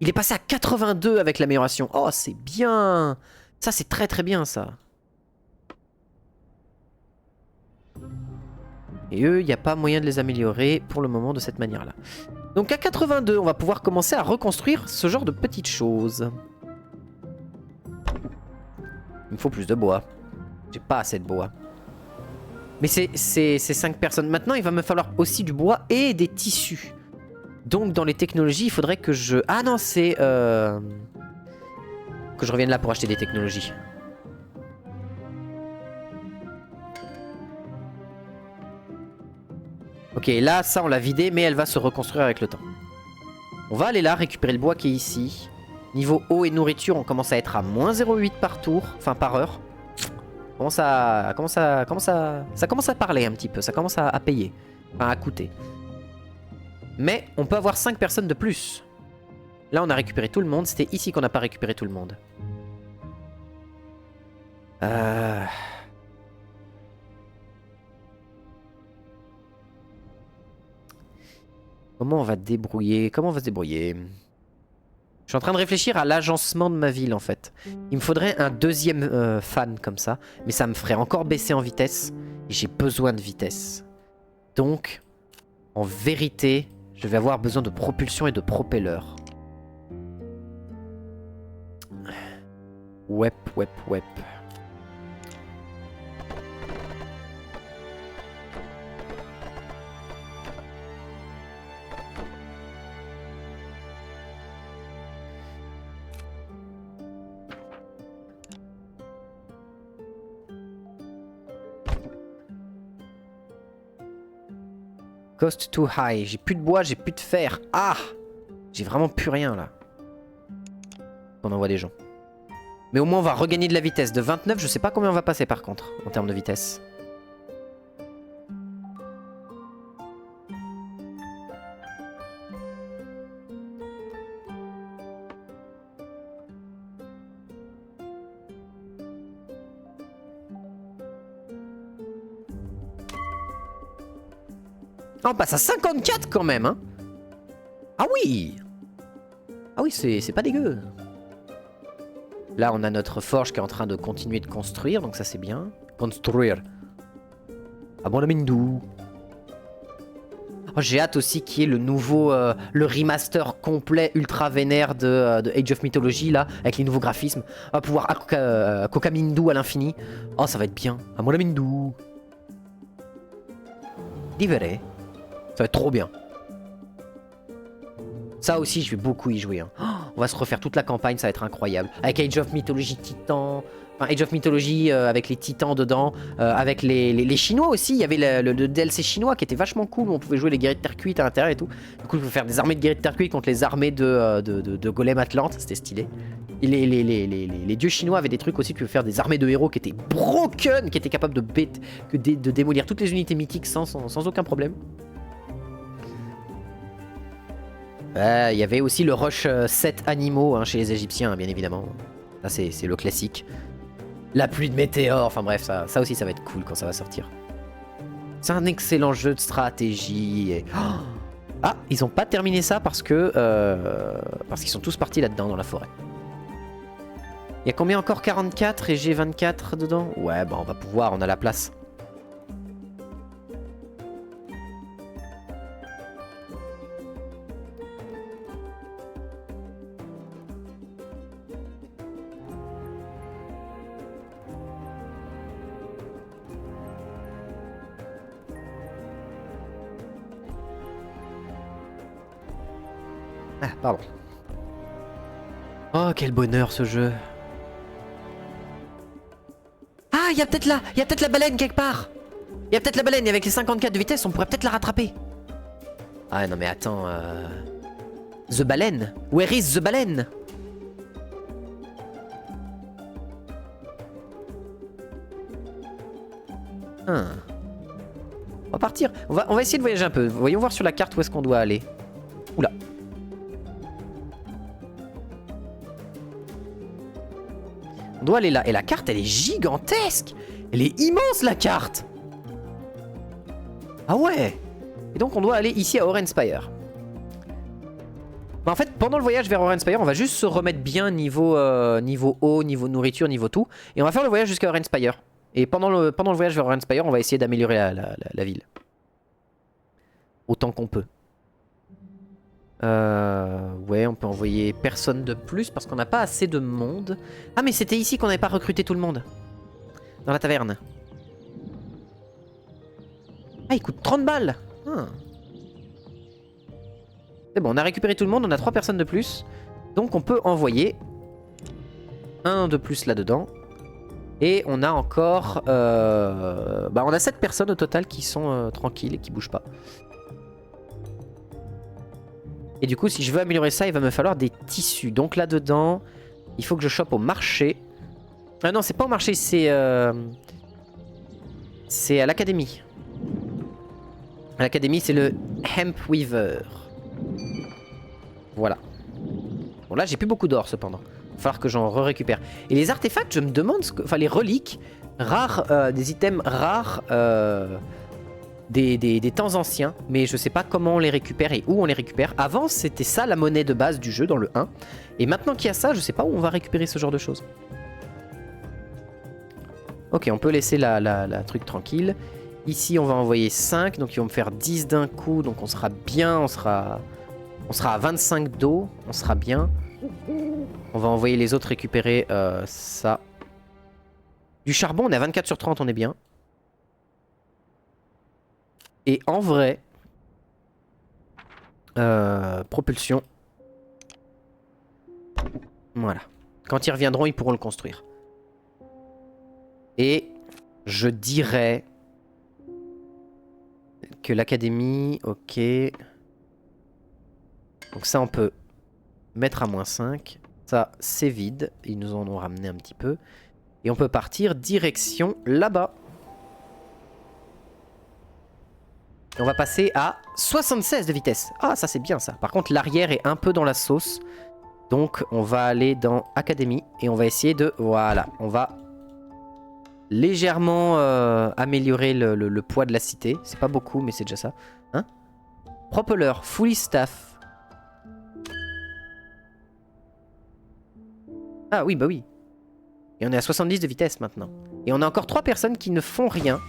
il est passé à 82 avec l'amélioration. Oh c'est bien. Ça c'est très bien ça. Et eux, il n'y a pas moyen de les améliorer pour le moment de cette manière-là. Donc à 82, on va pouvoir commencer à reconstruire ce genre de petites choses. Il me faut plus de bois. J'ai pas assez de bois. Mais c'est 5 personnes. Maintenant, il va me falloir aussi du bois et des tissus. Donc, dans les technologies, il faudrait que je... Ah non, c'est... Que je revienne là pour acheter des technologies. Ok, là, ça, on l'a vidé, mais elle va se reconstruire avec le temps. On va aller là, récupérer le bois qui est ici. Niveau eau et nourriture, on commence à être à moins 0,8 par tour. Enfin, par heure. Ça commence à parler un petit peu, ça commence à payer, enfin à coûter. Mais on peut avoir 5 personnes de plus. Là, on a récupéré tout le monde. C'était ici qu'on n'a pas récupéré tout le monde. Comment on va débrouiller? Comment on va se débrouiller? Je suis en train de réfléchir à l'agencement de ma ville en fait. Il me faudrait un deuxième fan comme ça. Mais ça me ferait encore baisser en vitesse. Et j'ai besoin de vitesse. Donc, en vérité, je vais avoir besoin de propulsion et de propeller. Wep. Cost too high. J'ai plus de bois, j'ai plus de fer. Ah! J'ai vraiment plus rien là. On envoie des gens. Mais au moins on va regagner de la vitesse. De 29, je sais pas combien on va passer par contre, en termes de vitesse. Ah, on passe à 54 quand même, hein. Ah oui! Ah oui, c'est pas dégueu. Là, on a notre forge qui est en train de continuer de construire, donc ça c'est bien. Construire. Ah bon, la Mindou. Oh, j'ai hâte aussi qu'il y ait le nouveau, le remaster complet ultra vénère de Age of Mythology, là, avec les nouveaux graphismes. On va pouvoir Coca Mindou à l'infini. Oh, ça va être bien. Ah bon, la Mindou. Diveré. Ça va être trop bien. Ça aussi, je vais beaucoup y jouer. Hein. Oh, on va se refaire toute la campagne, ça va être incroyable. Avec Age of Mythology Titan. Enfin, Age of Mythology avec les titans dedans. Avec les Chinois aussi. Il y avait le DLC chinois qui était vachement cool. Où on pouvait jouer les guerriers de terre cuite à l'intérieur et tout. Du coup, je peux faire des armées de guerriers de terre cuite contre les armées de Golem Atlante. C'était stylé. Et les dieux chinois avaient des trucs aussi. Tu peux faire des armées de héros qui étaient broken. Qui étaient capables de démolir toutes les unités mythiques sans aucun problème. Il y avait aussi le rush 7 animaux hein, chez les Égyptiens, hein, bien évidemment. Ça, c'est le classique. La pluie de météores, enfin bref, ça aussi, ça va être cool quand ça va sortir. C'est un excellent jeu de stratégie. Et... Oh ah, ils ont pas terminé ça parce que parce qu'ils sont tous partis là-dedans, dans la forêt. Il y a combien encore? 44 et j'ai 24 dedans? Ouais, bah on va pouvoir, on a la place. Ah, pardon. Oh, quel bonheur ce jeu. Ah, il y a peut-être la baleine quelque part. Il y a peut-être la baleine et avec les 54 de vitesse, on pourrait peut-être la rattraper. Ah non mais attends, The baleine. Where is the baleine? On va partir. On va essayer de voyager un peu. Voyons voir sur la carte où est-ce qu'on doit aller. Oula. On doit aller là. Et la carte, elle est gigantesque. Elle est immense, la carte. Ah ouais. Et donc, on doit aller ici à Orenspire. Bah en fait, pendant le voyage vers Orenspire, on va juste se remettre bien niveau eau, niveau nourriture, niveau tout. Et on va faire le voyage jusqu'à Orenspire. Et pendant le voyage vers Orenspire, on va essayer d'améliorer la ville. Autant qu'on peut. Ouais, on peut envoyer personne de plus parce qu'on n'a pas assez de monde. Ah, mais c'était ici qu'on n'avait pas recruté tout le monde. Dans la taverne. Ah, il coûte 30 balles. Ah. C'est bon, on a récupéré tout le monde, on a 3 personnes de plus. Donc on peut envoyer un de plus là-dedans. Et on a encore... bah on a 7 personnes au total qui sont tranquilles et qui bougent pas. Et du coup, si je veux améliorer ça, il va me falloir des tissus. Donc là-dedans, il faut que je chope au marché. Ah non, c'est pas au marché, c'est à l'académie. À l'académie, c'est le Hemp Weaver. Voilà. Bon là j'ai plus beaucoup d'or cependant. Il va falloir que j'en récupère. Et les artefacts, je me demande, enfin les reliques rares, des items rares des temps anciens. Mais je sais pas comment on les récupère et où on les récupère. Avant c'était ça la monnaie de base du jeu dans le 1. Et maintenant qu'il y a ça, je sais pas où on va récupérer ce genre de choses. Ok, on peut laisser la truc tranquille. Ici on va envoyer 5, donc ils vont me faire 10 d'un coup. Donc on sera bien, on sera à 25 d'eau, on sera bien. On va envoyer les autres récupérer ça. Du charbon, on est à 24 sur 30, on est bien. Et en vrai, propulsion. Voilà. Quand ils reviendront, ils pourront le construire. Et je dirais que l'académie, ok. Donc ça, on peut mettre à -5. Ça, c'est vide. Ils nous en ont ramené un petit peu. Et on peut partir direction là-bas. Et on va passer à 76 de vitesse. Ah, ça c'est bien ça. Par contre, l'arrière est un peu dans la sauce. Donc, on va aller dans Académie. Et on va essayer de... Voilà. On va légèrement améliorer le poids de la cité. C'est pas beaucoup, mais c'est déjà ça. Hein? Propeller, fully staff. Ah oui, bah oui. Et on est à 70 de vitesse maintenant. Et on a encore 3 personnes qui ne font rien.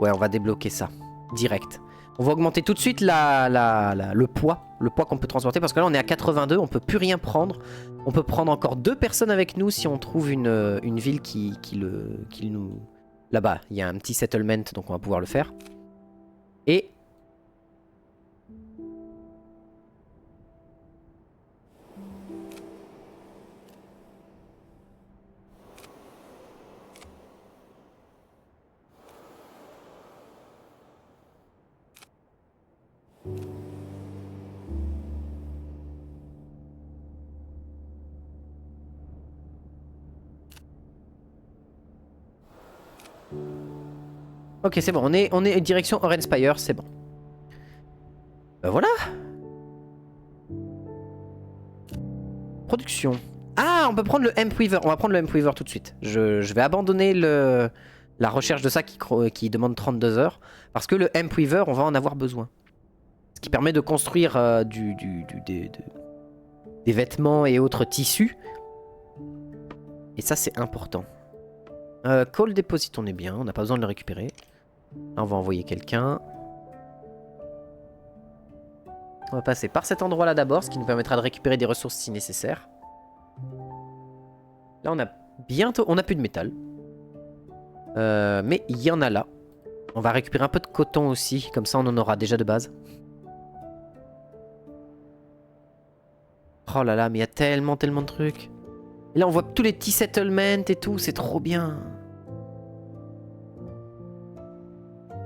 Ouais, on va débloquer ça. Direct. On va augmenter tout de suite le poids. Le poids qu'on peut transporter. Parce que là, on est à 82. On peut plus rien prendre. On peut prendre encore 2 personnes avec nous si on trouve une ville qui nous... Là-bas, il y a un petit settlement. Donc on va pouvoir le faire. Et... Ok, c'est bon, on est direction Orenspire, c'est bon. Voilà. Production. Ah, on peut prendre le Hemp Weaver. On va prendre le Hemp Weaver tout de suite. Je vais abandonner la recherche de ça qui demande 32 heures. Parce que le Hemp Weaver, on va en avoir besoin. Ce qui permet de construire des vêtements et autres tissus. Et ça, c'est important. Coal Deposit, on est bien. On n'a pas besoin de le récupérer. Là, on va envoyer quelqu'un. On va passer par cet endroit-là d'abord, ce qui nous permettra de récupérer des ressources si nécessaire. Là, on a bientôt... On n'a plus de métal. Mais il y en a là. On va récupérer un peu de coton aussi. Comme ça, on en aura déjà de base. Oh là là, mais il y a tellement de trucs. Et là, on voit tous les petits settlements et tout. C'est trop bien.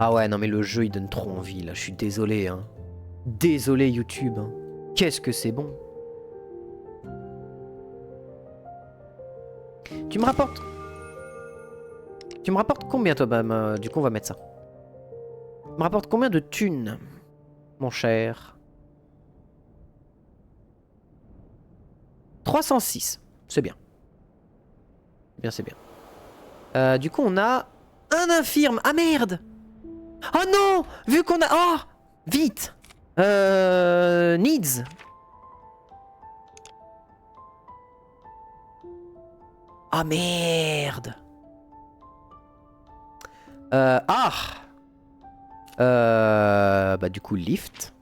Ah ouais, non mais le jeu, il donne trop envie, là. Je suis désolé, hein. Désolé, YouTube. Hein. Qu'est-ce que c'est bon. Tu me rapportes... Tu me rapportes combien, toi, bah, du coup, on va mettre ça. Tu me rapportes combien de thunes, mon cher? 306. C'est bien. C'est bien. Du coup, on a un infirme. Ah, merde! Oh non! Vu qu'on a... Oh! Vite! Needs. Ah, merde! Bah du coup, lift.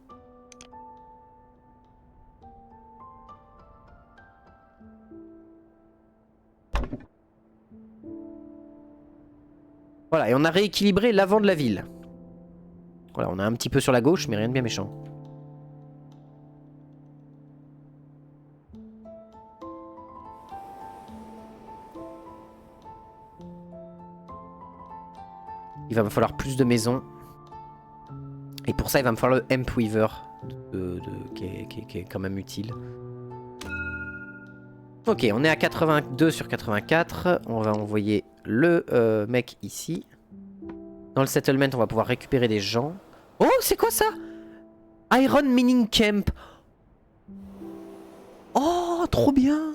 Voilà, et on a rééquilibré l'avant de la ville. Voilà, on a un petit peu sur la gauche, mais rien de bien méchant. Il va me falloir plus de maisons. Et pour ça, il va me falloir le Hemp Weaver, qui est quand même utile. Ok, on est à 82 sur 84. On va envoyer le mec ici. Dans le settlement, on va pouvoir récupérer des gens. Oh, c'est quoi ça? Iron Mining Camp. Oh, trop bien.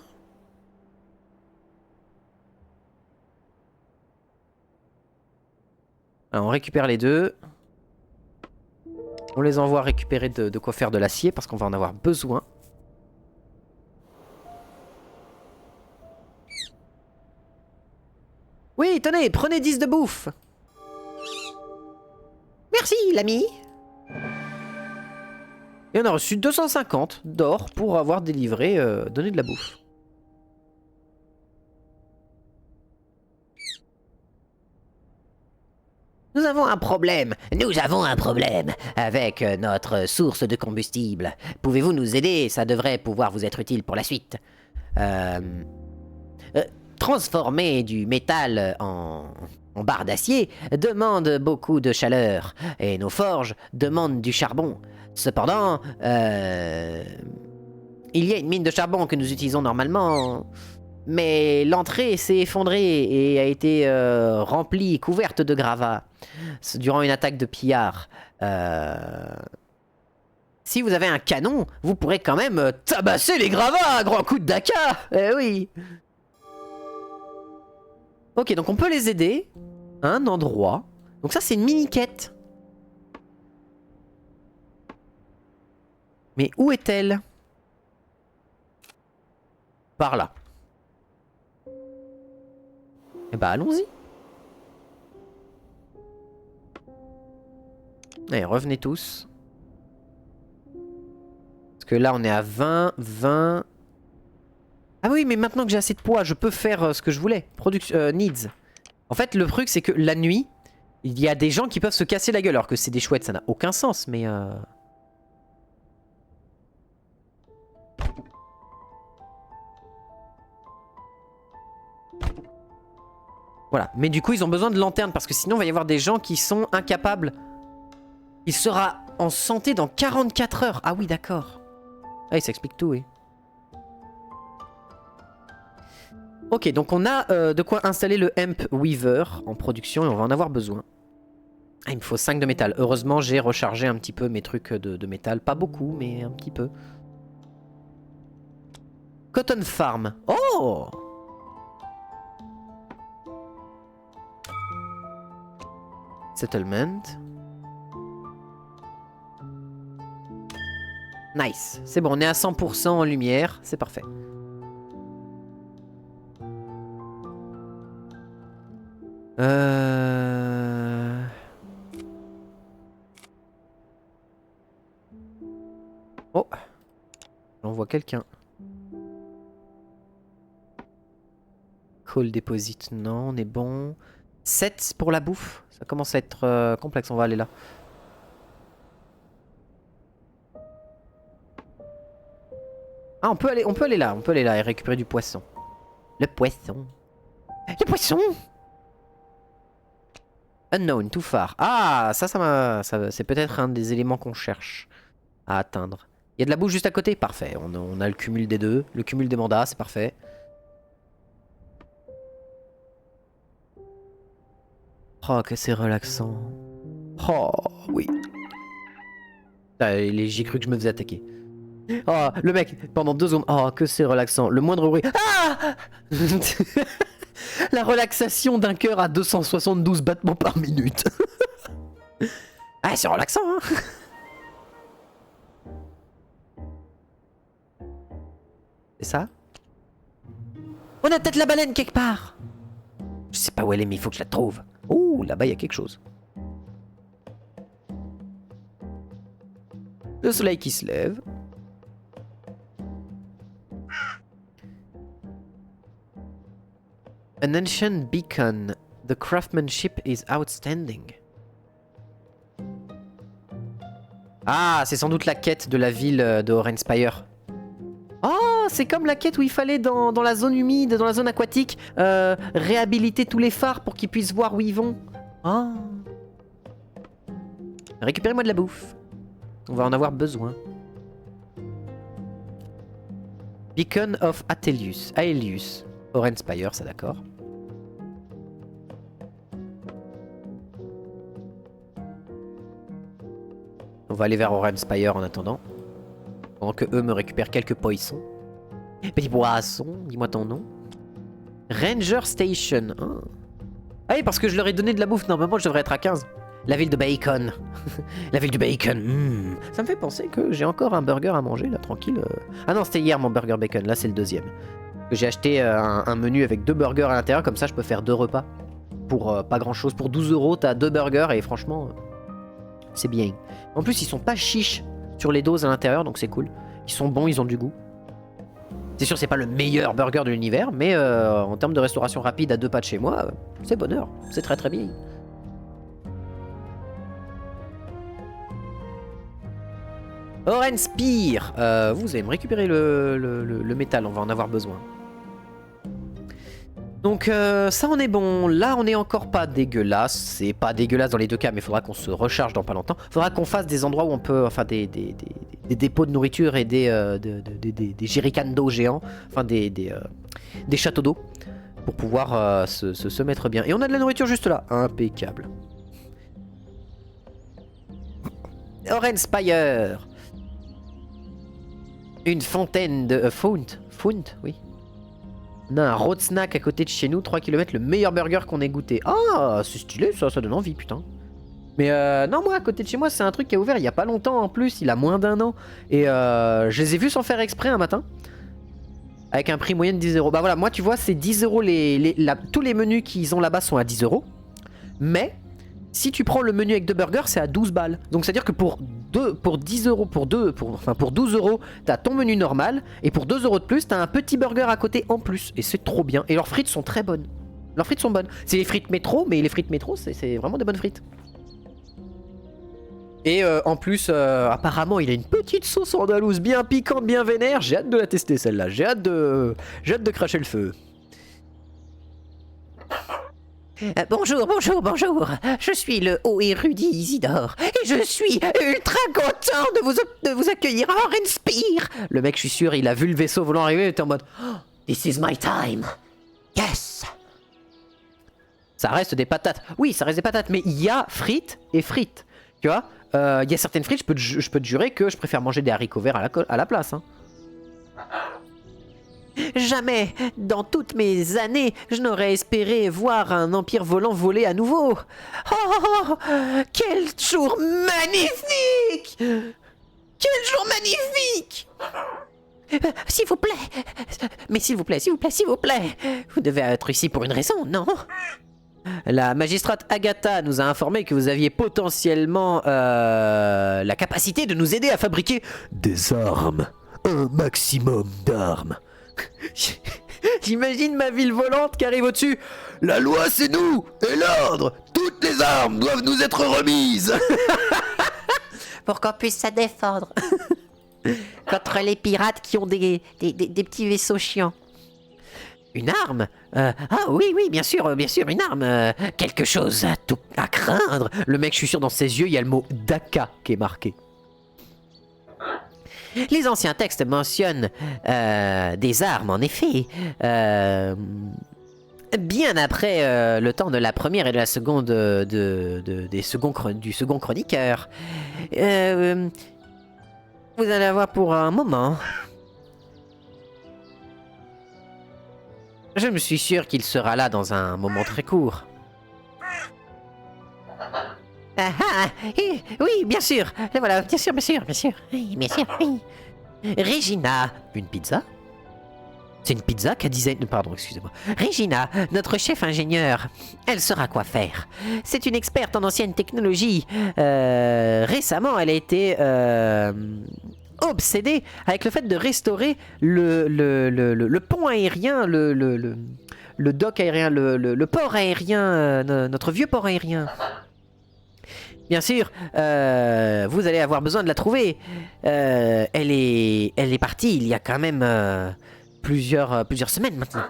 Alors, on récupère les deux. On les envoie récupérer de quoi faire de l'acier parce qu'on va en avoir besoin. Oui, tenez, prenez 10 de bouffe. Merci, l'ami. Et on a reçu 250 d'or pour avoir délivré, donné de la bouffe. Nous avons un problème. Nous avons un problème avec notre source de combustible. Pouvez-vous nous aider? Ça devrait pouvoir vous être utile pour la suite. Transformer du métal en barre d'acier demande beaucoup de chaleur. Et nos forges demandent du charbon. Cependant, il y a une mine de charbon que nous utilisons normalement, mais l'entrée s'est effondrée et a été remplie, couverte de gravats, durant une attaque de pillards. Si vous avez un canon, vous pourrez quand même tabasser les gravats à grands coups de daka. Eh oui. Ok, donc on peut les aider à un endroit. Donc ça, c'est une mini-quête. Mais où est-elle? Par là. Eh bah, allons-y. Allez, revenez tous. Parce que là, on est à 20, 20... Ah oui, mais maintenant que j'ai assez de poids, je peux faire ce que je voulais. Production... needs. En fait, le truc, c'est que la nuit, il y a des gens qui peuvent se casser la gueule. Alors que c'est des chouettes, ça n'a aucun sens, mais... Voilà. Mais du coup, ils ont besoin de lanternes parce que sinon, il va y avoir des gens qui sont incapables. Il sera en santé dans 44 heures. Ah oui, d'accord. Ah, ça explique tout, oui. Ok, donc on a de quoi installer le Hemp Weaver en production et on va en avoir besoin. Ah, il me faut 5 de métal. Heureusement, j'ai rechargé un petit peu mes trucs de métal. Pas beaucoup, mais un petit peu. Cotton Farm. Oh! Settlement. Nice. C'est bon, on est à 100% en lumière. C'est parfait. Oh. On voit quelqu'un. Coal deposit. Non, on est bon. 7 pour la bouffe. Ça commence à être complexe. On va aller là. Ah, on peut aller là. On peut aller là et récupérer du poisson. Le poisson. Le poisson! Unknown, too far. Ah, c'est peut-être un des éléments qu'on cherche à atteindre. Il y a de la bouffe juste à côté? Parfait. On a le cumul des deux. Le cumul des mandats, c'est parfait. Oh, que c'est relaxant. Oh, oui. J'ai cru que je me faisais attaquer. Oh, le mec, pendant 2 secondes. Oh, que c'est relaxant. Le moindre bruit. Ah! La relaxation d'un cœur à 272 battements par minute. Ah, c'est relaxant, hein. C'est ça? On a peut-être la baleine quelque part. Je sais pas où elle est, mais il faut que je la trouve. Oh, là-bas, il y a quelque chose. Le soleil qui se lève. An ancient beacon. The craftsmanship is outstanding. Ah, c'est sans doute la quête de la ville de Orenspire. Oh, c'est comme la quête où il fallait dans la zone humide, dans la zone aquatique, réhabiliter tous les phares pour qu'ils puissent voir où ils vont. Oh. Récupérez-moi de la bouffe. On va en avoir besoin. Beacon of Aelius. Orange Spire, ça d'accord. On va aller vers Orange Spire en attendant. Pendant que eux me récupèrent quelques poissons. Petit poisson, dis-moi ton nom. Ranger Station. Ah oui, parce que je leur ai donné de la bouffe. Normalement, je devrais être à 15. La ville de Bacon. La ville du bacon. Ça me fait penser que j'ai encore un burger à manger, là, tranquille. Ah non, c'était hier mon burger bacon. Là, c'est le deuxième. J'ai acheté un menu avec 2 burgers à l'intérieur. Comme ça, je peux faire 2 repas. Pour pas grand-chose. Pour 12 €, t'as 2 burgers. Et franchement, c'est bien. En plus, ils sont pas chiches sur les doses à l'intérieur. Donc, c'est cool. Ils sont bons, ils ont du goût. C'est sûr, c'est pas le meilleur burger de l'univers, mais en termes de restauration rapide à 2 pas de chez moi, c'est bonheur. C'est très très bien. Orange Spear, vous allez me récupérer le métal, on va en avoir besoin. Donc ça on est bon, là on est encore pas dégueulasse, c'est pas dégueulasse dans les deux cas, mais il faudra qu'on se recharge dans pas longtemps. Il faudra qu'on fasse des endroits où on peut, enfin des dépôts de nourriture et des jerrycans d'eau géants, enfin des châteaux d'eau, pour pouvoir se mettre bien. Et on a de la nourriture juste là, impeccable. Orange Spire. Une fontaine de... Fount, oui. On a un road snack à côté de chez nous, 3 km, le meilleur burger qu'on ait goûté. Ah, c'est stylé, ça donne envie, putain. Mais non, moi, à côté de chez moi, c'est un truc qui a ouvert il y a pas longtemps en plus, il a moins d'1 an. Et je les ai vus sans faire exprès un matin. Avec un prix moyen de 10 €. Bah voilà, moi, tu vois, c'est 10 €, tous les menus qu'ils ont là-bas sont à 10 €. Mais... si tu prends le menu avec 2 burgers, c'est à 12 balles. Donc c'est-à-dire que pour 10 €, pour 12 €, t'as ton menu normal. Et pour 2 € de plus, t'as un petit burger à côté en plus. Et c'est trop bien. Et leurs frites sont très bonnes. Leurs frites sont bonnes. C'est les frites métro, mais les frites métro, c'est vraiment des bonnes frites. Et en plus, apparemment, il a une petite sauce andalouse bien piquante, bien vénère. J'ai hâte de la tester celle-là. J'ai hâte de cracher le feu. Bonjour. Je suis le haut érudit Isidore et je suis ultra content de vous accueillir à Orange Spear. Le mec, je suis sûr, il a vu le vaisseau volant arriver, il était en mode oh, This is my time. Yes. Ça reste des patates. Oui, ça reste des patates, mais il y a frites et frites. Tu vois, il y a certaines frites, je peux te jurer que je préfère manger des haricots verts à la place. Hein. Jamais, dans toutes mes années, je n'aurais espéré voir un empire volant voler à nouveau. Oh, quel jour magnifique! Quel jour magnifique! S'il vous plaît, mais s'il vous plaît, vous devez être ici pour une raison, non? La magistrate Agatha nous a informé que vous aviez potentiellement la capacité de nous aider à fabriquer des armes. Un maximum d'armes. J'imagine ma ville volante qui arrive au-dessus. La loi, c'est nous. Et l'ordre. Toutes les armes doivent nous être remises. Pour qu'on puisse se défendre contre les pirates qui ont des petits vaisseaux chiants. Une arme Ah oui, bien sûr, une arme. Quelque chose à craindre. Le mec, je suis sûr, dans ses yeux, il y a le mot Daka qui est marqué. Les anciens textes mentionnent des armes, en effet. Bien après le temps de la première et de la seconde du second chroniqueur. Vous allez avoir pour un moment. Je me suis sûr qu'il sera là dans un moment très court. Oui, bien sûr. Voilà, bien sûr. Oui, bien sûr, oui. Regina. Une pizza? C'est une pizza qu'a design... Pardon, excusez-moi. Regina, notre chef ingénieur. Elle saura quoi faire. C'est une experte en ancienne technologie. Récemment, elle a été obsédée avec le fait de restaurer le pont aérien, le dock aérien, le port aérien, notre vieux port aérien. Bien sûr, vous allez avoir besoin de la trouver. Elle est partie il y a quand même plusieurs semaines maintenant.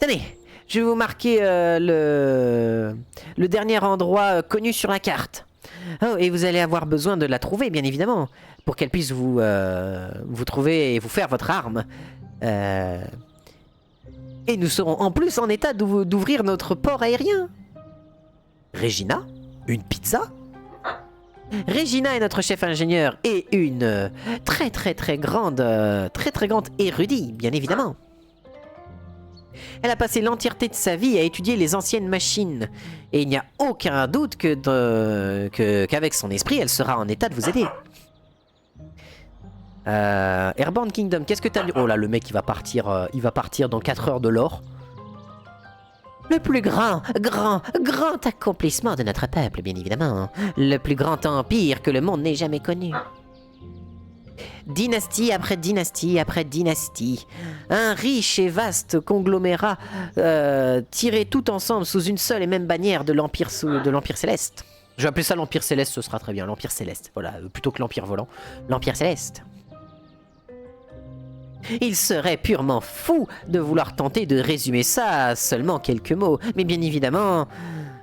Tenez, je vais vous marquer le dernier endroit connu sur la carte. Oh, et vous allez avoir besoin de la trouver, bien évidemment, pour qu'elle puisse vous trouver et vous faire votre arme. Et nous serons en plus en état d'ouvrir notre port aérien. Regina? Une pizza? Regina est notre chef ingénieur et une très grande érudite, bien évidemment. Elle a passé l'entièreté de sa vie à étudier les anciennes machines. Et il n'y a aucun doute qu'avec son esprit, elle sera en état de vous aider. Airborne Kingdom, qu'est-ce que t'as... Oh là, le mec, il va partir dans 4 heures de l'or. Le plus grand accomplissement de notre peuple, bien évidemment. Le plus grand empire que le monde n'ait jamais connu. Dynastie après dynastie après dynastie. Un riche et vaste conglomérat tiré tout ensemble sous une seule et même bannière de l'Empire Céleste. Je vais appeler ça l'Empire Céleste, ce sera très bien. L'Empire Céleste, voilà, plutôt que l'Empire Volant. L'Empire Céleste. Il serait purement fou de vouloir tenter de résumer ça à seulement quelques mots. Mais bien évidemment,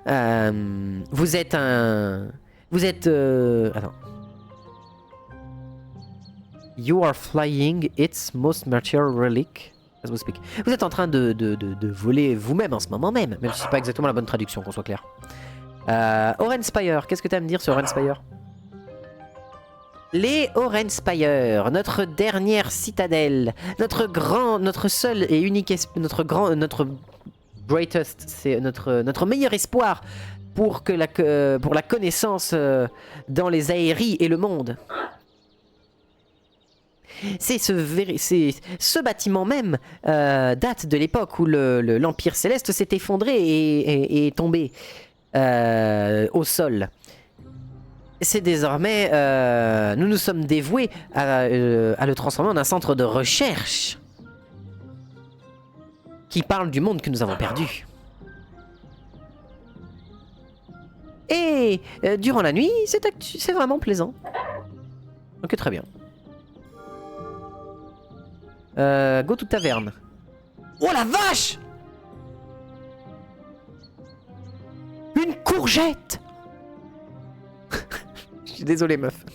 vous êtes... Attends. You are flying its most mature relic. As we speak. Vous êtes en train de voler vous-même en ce moment même. Même si c'est pas exactement la bonne traduction, qu'on soit clair. Orenspire, qu'est-ce que tu as à me dire sur Orenspire? Les Orenspire, notre dernière citadelle, notre seul et unique, notre greatest, c'est notre meilleur espoir pour la connaissance dans les aéries et le monde. C'est ce bâtiment même date de l'époque où l'Empire Céleste s'est effondré et est tombé au sol. C'est désormais... nous nous sommes dévoués à le transformer en un centre de recherche qui parle du monde que nous avons perdu. Et durant la nuit, c'est vraiment plaisant. Ok, très bien. Go to taverne. Oh la vache! Une courgette! Je suis désolé, meuf.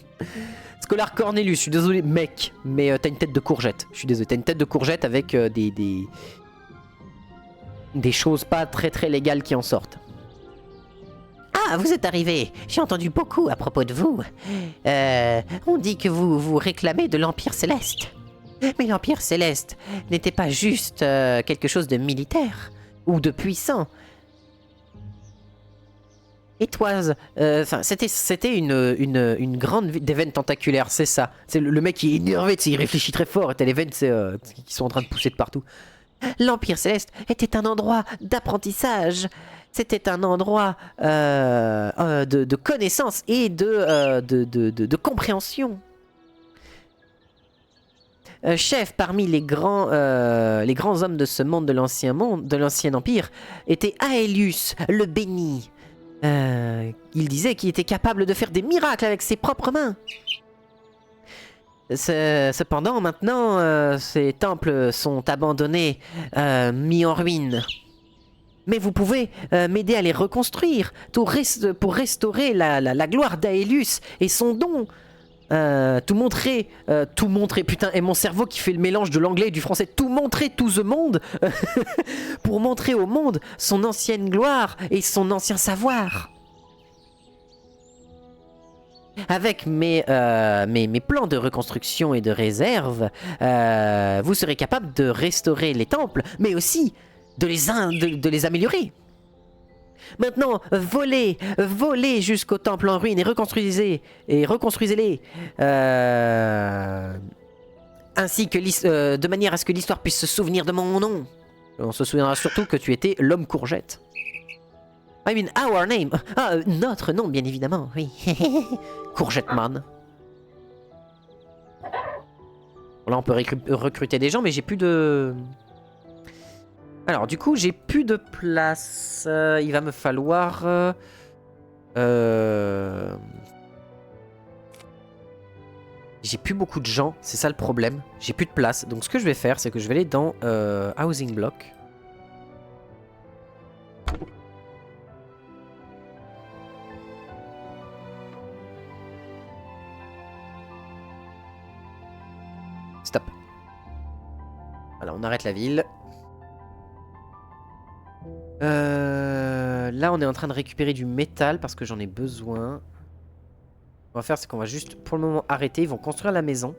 Scolar Cornelius, je suis désolé, mec. Mais t'as une tête de courgette. Je suis désolé, t'as une tête de courgette avec des choses pas très légales qui en sortent. Ah, vous êtes arrivé. J'ai entendu beaucoup à propos de vous. On dit que vous réclamez de l'Empire Céleste. Mais l'Empire Céleste n'était pas juste quelque chose de militaire ou de puissant. Et toi, c'était une grande d'événements tentaculaires, c'est ça. C'est le mec qui est énervé, il réfléchit très fort, et t'as les veines qui sont en train de pousser de partout. L'Empire Céleste était un endroit d'apprentissage. C'était un endroit de connaissance et de compréhension. Chef parmi les grands hommes de ce monde, de l'ancien empire, était Aelius, le béni. Il disait qu'il était capable de faire des miracles avec ses propres mains. Cependant, maintenant, ces temples sont abandonnés, mis en ruine. Mais vous pouvez m'aider à les reconstruire pour restaurer la gloire d'Aelius et son don. Tout montrer, putain, et mon cerveau qui fait le mélange de l'anglais et du français, tout montrer, tout the monde, pour montrer au monde son ancienne gloire et son ancien savoir. Avec mes plans de reconstruction et de réserve, vous serez capable de restaurer les temples, mais aussi de les améliorer. Maintenant, volez jusqu'au temple en ruine et reconstruisez-les. Ainsi que de manière à ce que l'histoire puisse se souvenir de mon nom. On se souviendra surtout que tu étais l'homme courgette. I mean, our name. Ah, notre nom, bien évidemment, oui. Courgette-man. Là, on peut recruter des gens, mais j'ai plus de... Alors, du coup, j'ai plus de place. Il va me falloir... J'ai plus beaucoup de gens, c'est ça le problème. J'ai plus de place. Donc, ce que je vais faire, c'est que je vais aller dans Housing Block. Stop. Voilà, on arrête la ville. Là, on est en train de récupérer du métal parce que j'en ai besoin. Ce qu'on va faire, c'est qu'on va juste, pour le moment, arrêter. Ils vont construire la maison.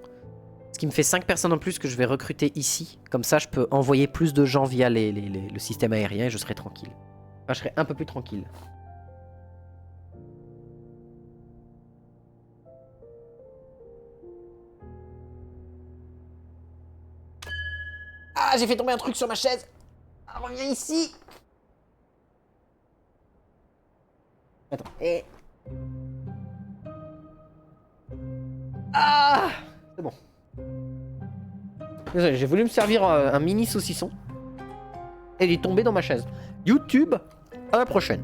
Ce qui me fait 5 personnes en plus que je vais recruter ici. Comme ça, je peux envoyer plus de gens via le système aérien et je serai tranquille. Enfin, je serai un peu plus tranquille. Ah, j'ai fait tomber un truc sur ma chaise. Ah, reviens ici. Attends. Et... Ah, c'est bon. Désolé, j'ai voulu me servir un mini saucisson. Et il est tombé dans ma chaise. YouTube, à la prochaine.